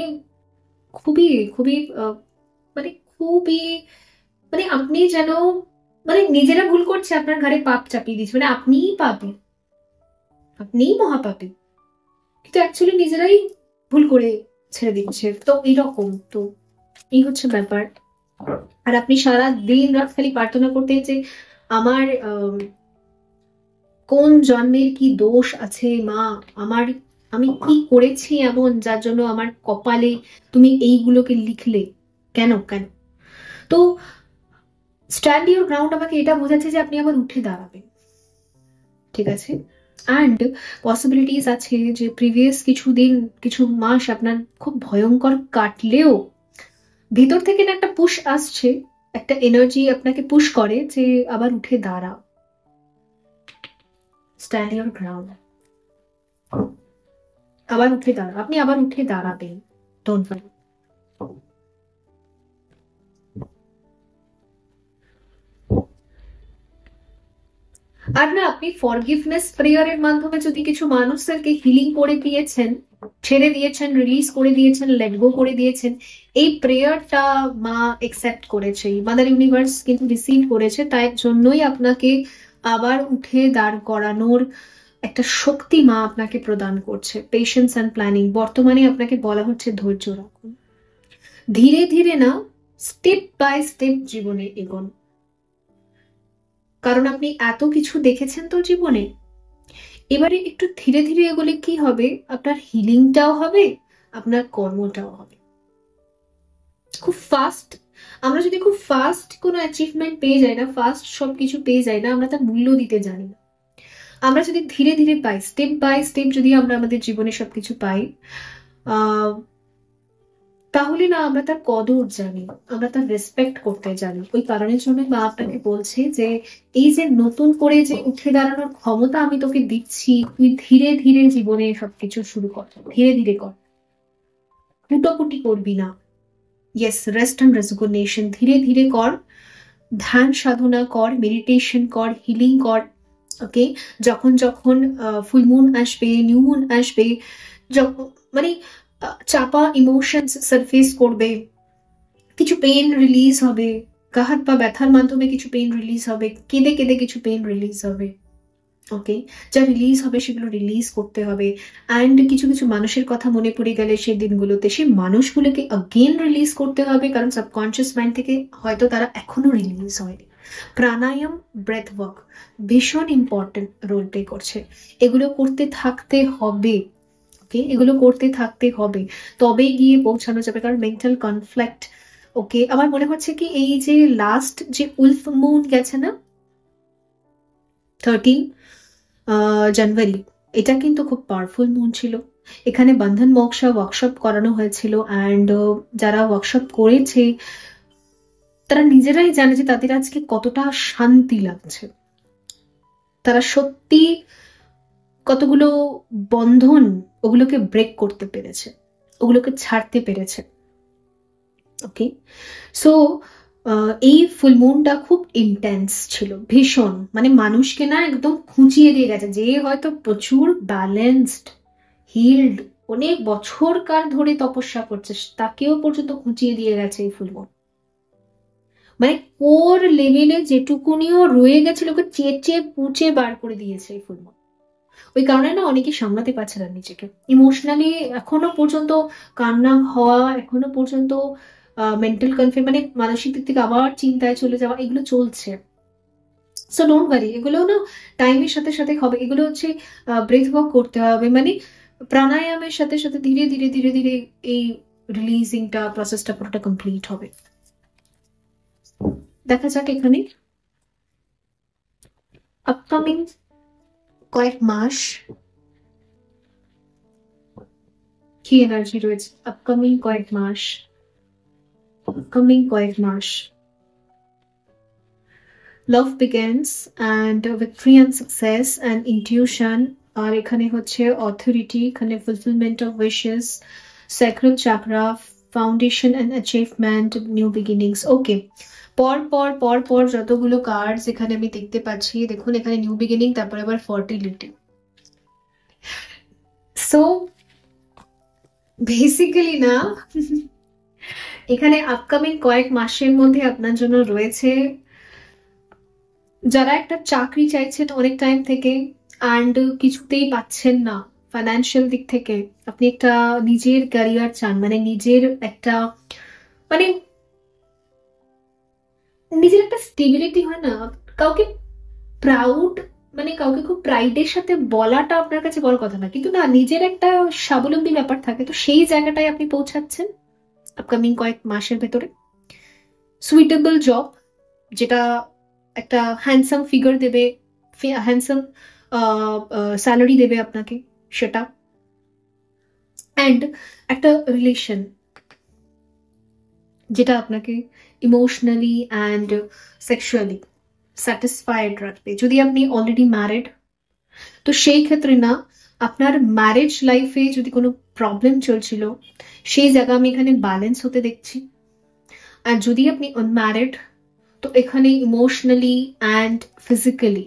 [SPEAKER 1] খুবই খুবই মানে খুবই মানে আপনি যেন মানে নিজেরা ভুল করছে, আপনার ঘাড়ে পাপ চাপিয়ে দিচ্ছে, মানে আপনিই পাপী, আপনিই মহাপাপী, কিন্তু অ্যাকচুয়ালি নিজেরাই ভুল করে ছেড়ে দিচ্ছে। তো এইরকম, তো এই হচ্ছে ব্যাপার। আর আপনি সারা দিন রাত খালি প্রার্থনা করতেন যে আমার কোন জন্মের কি দোষ আছে মা, আমার আমি কি করেছি এমন যার জন্য আমার কপালে তুমি এইগুলোকে লিখলে, কেন কেন? তো স্ট্যান্ড ইউর গ্রাউন্ড আমাকে এটা বোঝাচ্ছে যে আপনি আবার উঠে দাঁড়াবেন, ঠিক আছে? অ্যান্ড পসিবিলিটিস আছে যে প্রিভিয়াস কিছু দিন, কিছু মাস আপনার খুব ভয়ঙ্কর কাটলেও ভেতর থেকে না একটা পুশ আসছে, একটা এনার্জি আপনাকে পুশ করে যে আবার উঠে দাঁড়াও, স্ট্যান্ড ইউর গ্রাউন্ড, আবার উঠে দাঁড়াও, আপনি আবার উঠে দাঁড়াবেন, ডোন্ট ওয়ারি। আর না, আপনি ফরগিভনেস প্রেয়ারের মাধ্যমে যদি কিছু মানুষদেরকে হিলিং করে দিয়েছেন, ছেড়ে দিয়েছেন, রিলিজ করে দিয়েছেন, লেট গো করে দিয়েছেন, এই প্রেয়ারটা মা একসেপ্ট করেছে, মাদার ইউনিভার্স কিন্তু রিসিভ করেছে, তাই জন্যই আপনাকে আবার উঠে দাঁড় করানোর একটা শক্তি মা আপনাকে প্রদান করছে। পেশেন্স অ্যান্ড প্ল্যানিং, বর্তমানে আপনাকে বলা হচ্ছে ধৈর্য রাখুন, ধীরে ধীরে না, স্টেপ বাই স্টেপ জীবনে এগোন, কারণ আপনি এত কিছু দেখেছেন তো জীবনে, এবারে একটু ধীরে ধীরে এগোলে কি হবে, আপনার হিলিংটাও হবে, আপনার কর্মটাও হবে। খুব ফাস্ট, আমরা যদি খুব ফাস্ট কোনো অ্যাচিভমেন্ট পেয়ে যাই না, ফাস্ট সবকিছু পেয়ে যাই না, আমরা তার মূল্য দিতে জানি না। আমরা যদি ধীরে ধীরে পাই, স্টেপ বাই স্টেপ যদি আমরা আমাদের জীবনে সবকিছু পাই, তাহলে না আমরা তার কদর জানি, আমরা তার রেসপেক্ট করতে জানি। ওই কারণের জন্য মা আপনাকে বলছে যে এই যে নতুন করে যে উঠে দাঁড়ানোর ক্ষমতা আমি তোকে দিচ্ছি, তুই ধীরে ধীরে জীবনে সবকিছু শুরু কর, ধীরে ধীরে কর, হুটোপুটি করবি না। ইয়েস, রেস্ট অ্যান্ড রেজিগনেশন ধীরে ধীরে কর, ধ্যান সাধনা কর, মেডিটেশন কর, হিলিং কর। ওকে, যখন যখন ফুল মুন আসবে, নিউ মুন আসবে, যখন মানে চাপা ইমোশনস সারফেস করবে, কিছু পেন রিলিজ হবে, গা হাত পা ব্যথার মাধ্যমে কিছু পেন রিলিজ হবে, কেঁদে কেঁদে কিছু পেন রিলিজ হবে। ওকে, যা রিলিজ হবে সেগুলো রিলিজ করতে হবে। অ্যান্ড কিছু কিছু মানুষের কথা মনে পড়ে গেলে সেই দিনগুলোতে সেই মানুষগুলোকে অগেন রিলিজ করতে হবে, কারণ সাবকনশিয়াস মাইন্ড থেকে হয়তো তারা এখনো রিলিজ হয়নি। প্রাণায়াম, ব্রেথ ওয়ার্ক ভীষণ ইম্পর্টেন্ট রোল প্লে করছে, এগুলো করতে থাকতে হবে। ওকে, এগুলো করতে থাকতে হবে, তবে গিয়ে পৌঁছানো যাবে। কারণ মেন্টাল কনফ্লিক্ট, ওকে, আমার মনে হচ্ছে কি এই যে লাস্ট যে উলফ মুন গেছে না 13 জানুয়ারি, এটা কিন্তু খুব পাওয়ারফুল মুন ছিল। এখানে বন্ধন মোক্ষা ওয়ার্কশপ করানো হয়েছিল, অ্যান্ড যারা ওয়ার্কশপ করেছে তারা নিজেরাই জানে যে তাদের আজকে কতটা শান্তি লাগছে, তারা সত্যি কতগুলো বন্ধন ওগুলোকে ব্রেক করতে পেরেছে, ওগুলোকে ছাড়তে পেরেছে। ওকে, সো এই ফুল মুনটা খুব ইন্টেন্স ছিল, ভীষণ, মানে মানুষকে না একদম খুঁচিয়ে দিয়ে গেছে। যে হয়তো প্রচুর ব্যালেন্সড, হিল্ড, অনেক বছরকার ধরে তপস্যা করছে, তাকেও পর্যন্ত খুঁচিয়ে দিয়ে গেছে এই ফুল মুন। মানে কোর লেভেলে যেটুকুনিও রয়ে গেছিল ওকে চেঁচে পুচে বার করে দিয়েছে এই ফুল মুন। ওই কারণে না অনেকে সামলাতে পারছে না নিজেকে ইমোশনালি, এখনো পর্যন্ত কান্না হওয়া, এখনো পর্যন্ত মেন্টাল কনফিউশন, মানে মানসিক দিক থেকে আবার চিন্তায় চলে যাওয়া, এগুলো চলছে। সো ডোন্ট ওয়ারি, এগুলো না টাইমের সাথে সাথে হবে। এগুলো হচ্ছে ব্রেথ ওয়ার্ক করতে হবে, মানে প্রাণায়ামের সাথে সাথে ধীরে ধীরে ধীরে ধীরে এই রিলিজিংটা প্রসেসটা পুরোটা কমপ্লিট হবে। দেখা যাক এখানে আপকামিং কয়েক মাস কি এনার্জি রয়েছে, আপকামিং কয়েক মাস, love begins and victory and success and intuition, আর এখানে হচ্ছে authority, এখানে fulfillment of wishes, sacral chakra, foundation and achievement, new beginnings. ওকে, পর পর যতগুলো কার্ডস এখানে আমি দেখতে পাচ্ছি, দেখুন এখানে নিউ বিগিনিং, তারপরে আবার ফার্টিলিটি, সো বেসিক্যালি না, এখানে আপকামিং কয়েক মাসের মধ্যে আপনার জন্য রয়েছে যারা একটা চাকরি চাইছেন অনেক টাইম থেকে অ্যান্ড কিছুতেই পাচ্ছেন না ফাইন্যান্সিয়াল দিক থেকে, আপনি একটা নিজের ক্যারিয়ার চান, মানে নিজের একটা, মানে নিজের একটা স্টেবিলিটি হয় না, কাউকে প্রাউড, মানে কাউকে খুব প্রাইডের সাথে বলাটা আপনার কাছে বড় কথা না, কিন্তু না, নিজের একটা স্বাবলম্বী ব্যাপার থাকে, তো সেই জায়গাটায় আপনি পৌঁছাচ্ছেন আপকামিং কয়েক মাসের ভেতরে। সুইটেবল জব, যেটা একটা হ্যান্ডসাম ফিগার দেবে, হ্যান্ডসাম স্যালারি দেবে আপনাকে, সেটা, অ্যান্ড একটা রিলেশন যেটা আপনাকে ইমোশনালি অ্যান্ড সেক্সুয়ালি স্যাটিসফাইড রাখবে। যদি আপনি অলরেডি ম্যারিড, তো সেই ক্ষেত্রে না, আপনার ম্যারেজ লাইফে যদি কোনো প্রবলেম চলছিল, সেই জায়গা আমি এখানে ব্যালেন্স হতে দেখছি। আর যদি আপনি আনম্যারিড, তো এখানে ইমোশনালি অ্যান্ড ফিজিক্যালি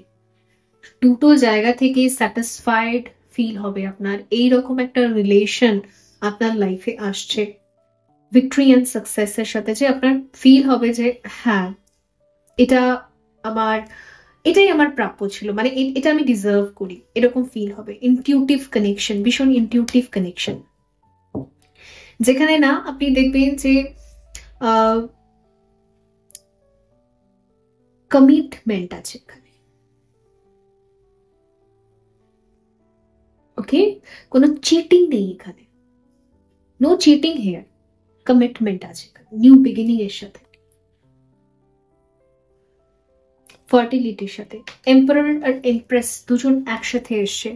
[SPEAKER 1] দুটো জায়গা থেকে স্যাটিসফাইড ফিল হবে আপনার, এইরকম একটা রিলেশন আপনার লাইফে আসছে ভিক্টরি অ্যান্ড সাকসেসের সাথে, যে আপনার ফিল হবে যে হ্যাঁ, এটা আমার, এটাই আমার প্রাপ্য ছিল, মানে এটা আমি ডিজার্ভ করি, এরকম ফিল হবে। ইনটিউটিভ কানেকশন, ভীষণ ইনটিউটিভ কানেকশন, যেখানে না আপনি দেখবেন যে কমিটমেন্ট আছে এখানে, ওকে, কোনো চিটিং নেই এখানে, নো চিটিং হেয়ার, কমিটমেন্ট আছে নিউ বিগিনিং এর সাথে, ফার্টিলিটির সাথে। এম্পারার আর এমপ্রেস দুজন একসাথে এসছে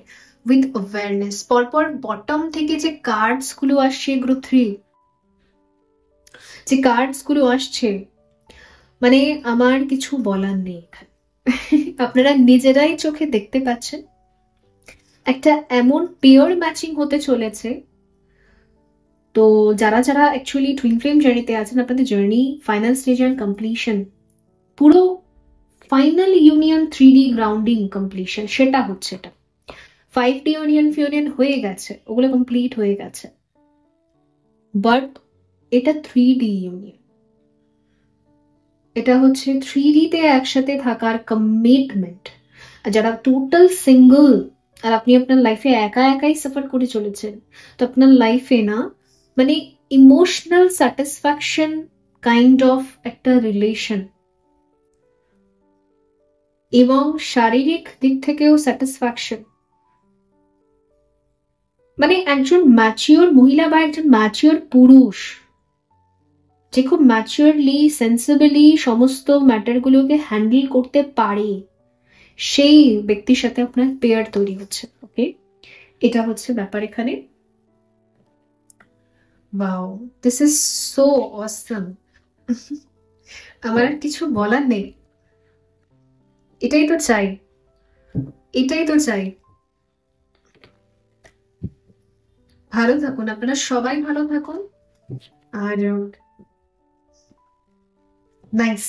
[SPEAKER 1] উইথ অ্যাওয়ারনেস। পরপর বটম থেকে যে কার্ডস গুলো আসছে, গ্রুপ 3 যে কার্ডস গুলো আসছে, মানে আমার কিছু বলার নেই এখানে। আপনারা নিজেরাই চোখে দেখতে পাচ্ছেন একটা এমন পেয়ার ম্যাচিং হতে চলেছে। তো যারা যারা অ্যাকচুয়ালি টুইন ফ্লেম জার্নিতে আছেন, আপনাদের journey final stage and completion, পুরো final union 3D grounding completion, সেটা হচ্ছে এটা। 5D ইউনিয়ন ফিউনিয়ন হয়ে গেছে, ওগুলো কমপ্লিট হয়ে গেছে, বাট এটা 3D ইউনিয়ন, এটা হচ্ছে 3D তে একসাথে থাকার কমিটমেন্ট। আর যারা টোটাল সিঙ্গল, আর আপনি আপনার লাইফে একা একাই সাফার করে চলেছেন, তো আপনার লাইফে না, মানে ইমোশনাল স্যাটিসফ্যাকশন কাইন্ড অফ একটা রিলেশন, এবং শারীরিক দিক থেকেও স্যাটিসফ্যাকশন, মানে একজন ম্যাচিওর মহিলা বা একজন ম্যাচিওর পুরুষ যে খুব ম্যাচিওরলি সেন্সিবলি সমস্ত ম্যাটারগুলোকে হ্যান্ডেল করতে পারে, সেই ব্যক্তির সাথে আপনার পেয়ার তৈরি হচ্ছে। ওকে, এটা হচ্ছে ব্যাপার এখানে। Wow, this is so awesome. আমার আর কিছু বলার নেই, এটাই তো চাই, এটাই তো চাই। ভালো থাকুন, আপনারা সবাই ভালো থাকুন, আর নাইস,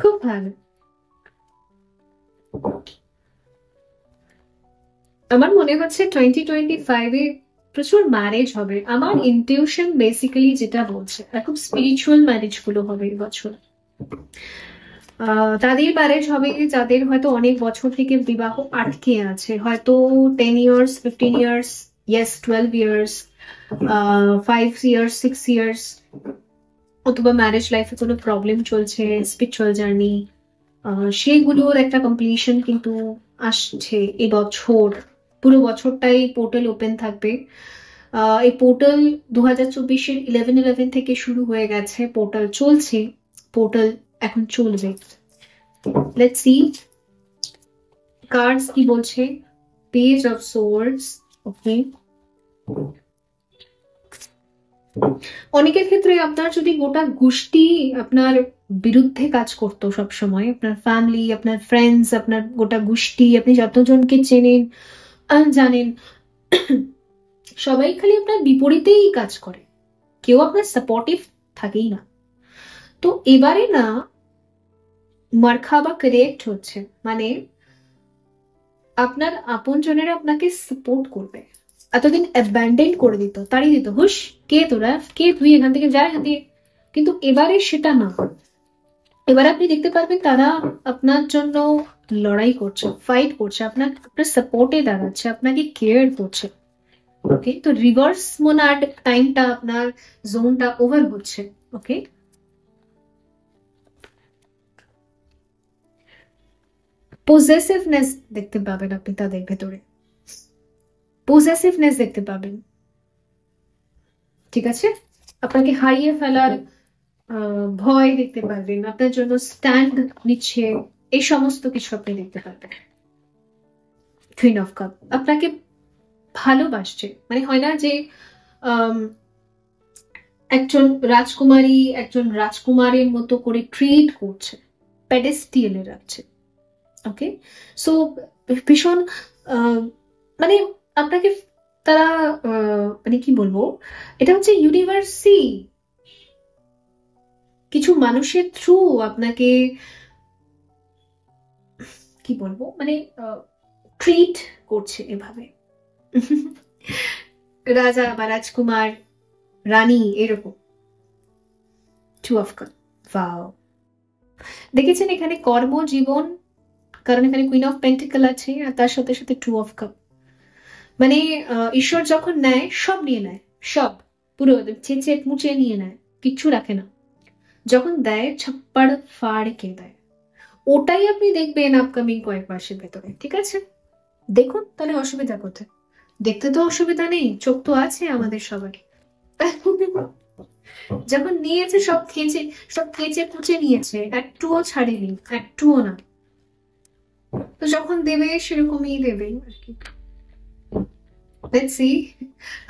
[SPEAKER 1] খুব ভালো। আমার মনে হচ্ছে 2025-এ প্রচুর ম্যারেজ হবে, আমার ইনটিউশন বেসিক্যালি যেটা বলছে, আর খুব স্পিরিচুয়াল ম্যারেজ গুলো হবে এবছর। তাদের ম্যারেজ হবে যাদের হয়তো অনেক বছর থেকে বিবাহ আটকে আছে, হয়তো 10 years, 15 years, yes 12 years, 5 years, 6 years, অথবা ম্যারেজ লাইফে কোনো প্রবলেম চলছে, স্পিরিচুয়াল জার্নি, সেইগুলোর একটা কমপ্লিশন কিন্তু আসছে এবছর। পুরো বছরটাই পোর্টাল ওপেন থাকবে। এই পোর্টাল 2024-এর 11/11 থেকে শুরু হয়ে গেছে, পোর্টাল চলছে, পোর্টাল এখন চলবে। লেটস সি কার্ডস কি বলছে। পেজ অফ সোর্ডস, ওকে। অনেকের ক্ষেত্রে আপনার যদি গোটা গোষ্ঠী আপনার বিরুদ্ধে কাজ করতো সবসময়, আপনার ফ্যামিলি, আপনার ফ্রেন্ডস, আপনার গোটা গোষ্ঠী, আপনি যতজনকে চেনেন জানেন, সবাই খালি আপনার বিপরীতেই কাজ করে, কেউ আপনার সাপোর্টিভ থাকেই না। তো এবারে না মার্খাবা কারেক্ট হচ্ছে, মানে আপনার আপনজনেরা আপনাকে সাপোর্ট করবে। এতদিন অ্যাবান্ডেন করে দিত, তাড়িয়ে দিত, হুস কে তোরা, কে তুই, এখান থেকে যা, এখান থেকে। কিন্তু এবারে সেটা না। এবার আপনি দেখতে পারবেন তারা আপনার জন্য লড়াই করছে, ফাইট করছে, আপনার সাপোর্টে দাঁড়াচ্ছে, আপনাকে কেয়ার করছে। ওকে, তো রিভার্স মোনাড টাইমটা আপনার জোনটা ওভার হচ্ছে। ওকে, পজেসিভনেস দেখতে পাবেন আপনি তাদের ভেতরে, পজেসিভনেস দেখতে পাবেন। ঠিক আছে, আপনাকে হারিয়ে ফেলার ভয় দেখতে পারবেন, আপনার জন্য স্ট্যান্ড নিচ্ছে, এই সমস্ত কিছু আপনি দেখতে পারবেন। কুইন অফ কাপ আপনাকে ভালোবাসছে, মানে হয় না যে একজন রাজকুমারী একজন রাজকুমারের মতো করে ট্রিট করছে, প্যাডেস্টিয়ালে রাখছে। ওকে, সো ভীষণ মানে আপনাকে তারা মানে কি বলবো, এটা হচ্ছে ইউনিভার্সই কিছু মানুষের থ্রু আপনাকে কি বলবো, মানে ট্রিট করছে এভাবে। রাজা বা রাজকুমার, রানী, এরকম। টু অফ কাপ, ওয়াও, দেখেছেন এখানে কর্মজীবন, কারণ এখানে কুইন অফ পেন্টিকল আছে আর তার সাথে সাথে টু অফ কাপ। মানে ঈশ্বর যখন নেয় সব নিয়ে নেয়, সব পুরো চেঁচে মুচে নিয়ে নেয়, কিচ্ছু রাখে না। যখন দেয় ছাপ্পাড় ফাড় কে দেয়, ওটাই আপনি দেখবেন আপকামিং কয়েক মাসের ভেতরে। ঠিক আছে, দেখুন তাহলে অসুবিধা কোথায়? দেখতে তো অসুবিধা নেই, চোখ তো আছে আমাদের সবার। যখন নিয়েছে সব খেঁচে খুঁচে নিয়েছে, একটুও ছাড়েনি, একটুও না। তো যখন দেবে সেরকমই দেবে আর কি। লেটস সি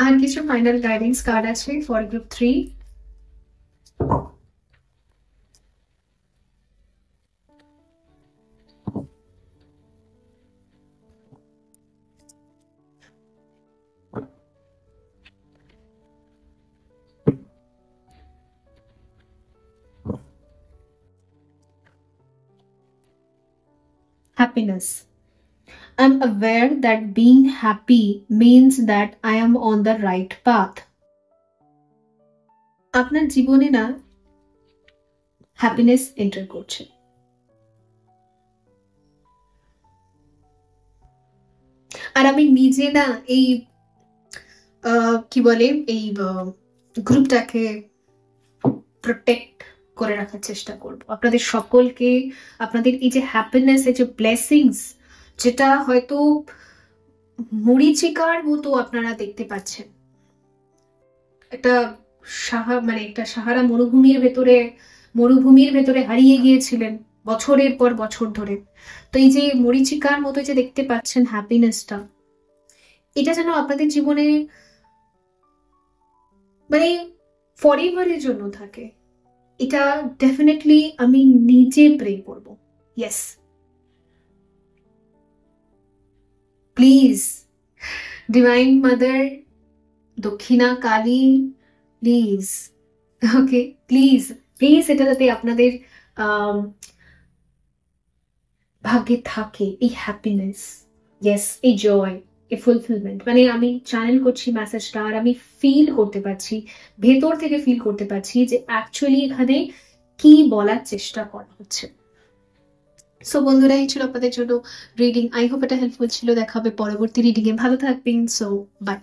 [SPEAKER 1] আর কিছু ফাইনাল গাইডেন্স কার্ড আছে for group 3। Happiness. I'm aware that being happy means that I am on the right path. আপনার জীবনে না হ্যাপিনেস এন্টার করছে। আর আমি নিজে না এই কি বলে এই গ্রুপটাকে প্রোটেক্ট করে রাখার চেষ্টা করব। আপনাদের সকলকে, আপনাদের এই যে হ্যাপিনেস, এই যে ব্লেসিংস, যেটা হয়তো মরিচিকার মতো আপনারা দেখতে পাচ্ছেন, একটা মানে একটা সাহারা মরুভূমির ভেতরে হারিয়ে গিয়েছিলেন বছরের পর বছর ধরে। তো এই যে মরিচিকার মতো যে দেখতে পাচ্ছেন হ্যাপিনেসটা, এটা যেন আপনাদের জীবনে মানে ফরএভারের জন্য থাকে। এটা ডেফিনেটলি আমি নিজে প্রে করব। ইয়েস, প্লিজ ডিভাইন মাদার, দক্ষিণা Kali, please, okay, please please এটা যাতে আপনাদের ভাগ্যে থাকে, এই হ্যাপিনেস, ইয়েস, এই জয়, এই ফুলফিলমেন্ট। মানে আমি চ্যানেল করছি মেসেজটা, আর আমি ফিল করতে পারছি, ভেতর থেকে ফিল করতে পারছি যে অ্যাকচুয়ালি এখানে কি বলার চেষ্টা করা হচ্ছে। সো বন্ধুরা, এই ছিল আপনাদের জন্য রিডিং। আই হোপ এটা হেল্পফুল ছিল। দেখা হবে পরবর্তী রিডিং এ। ভালো থাকবেন। So by.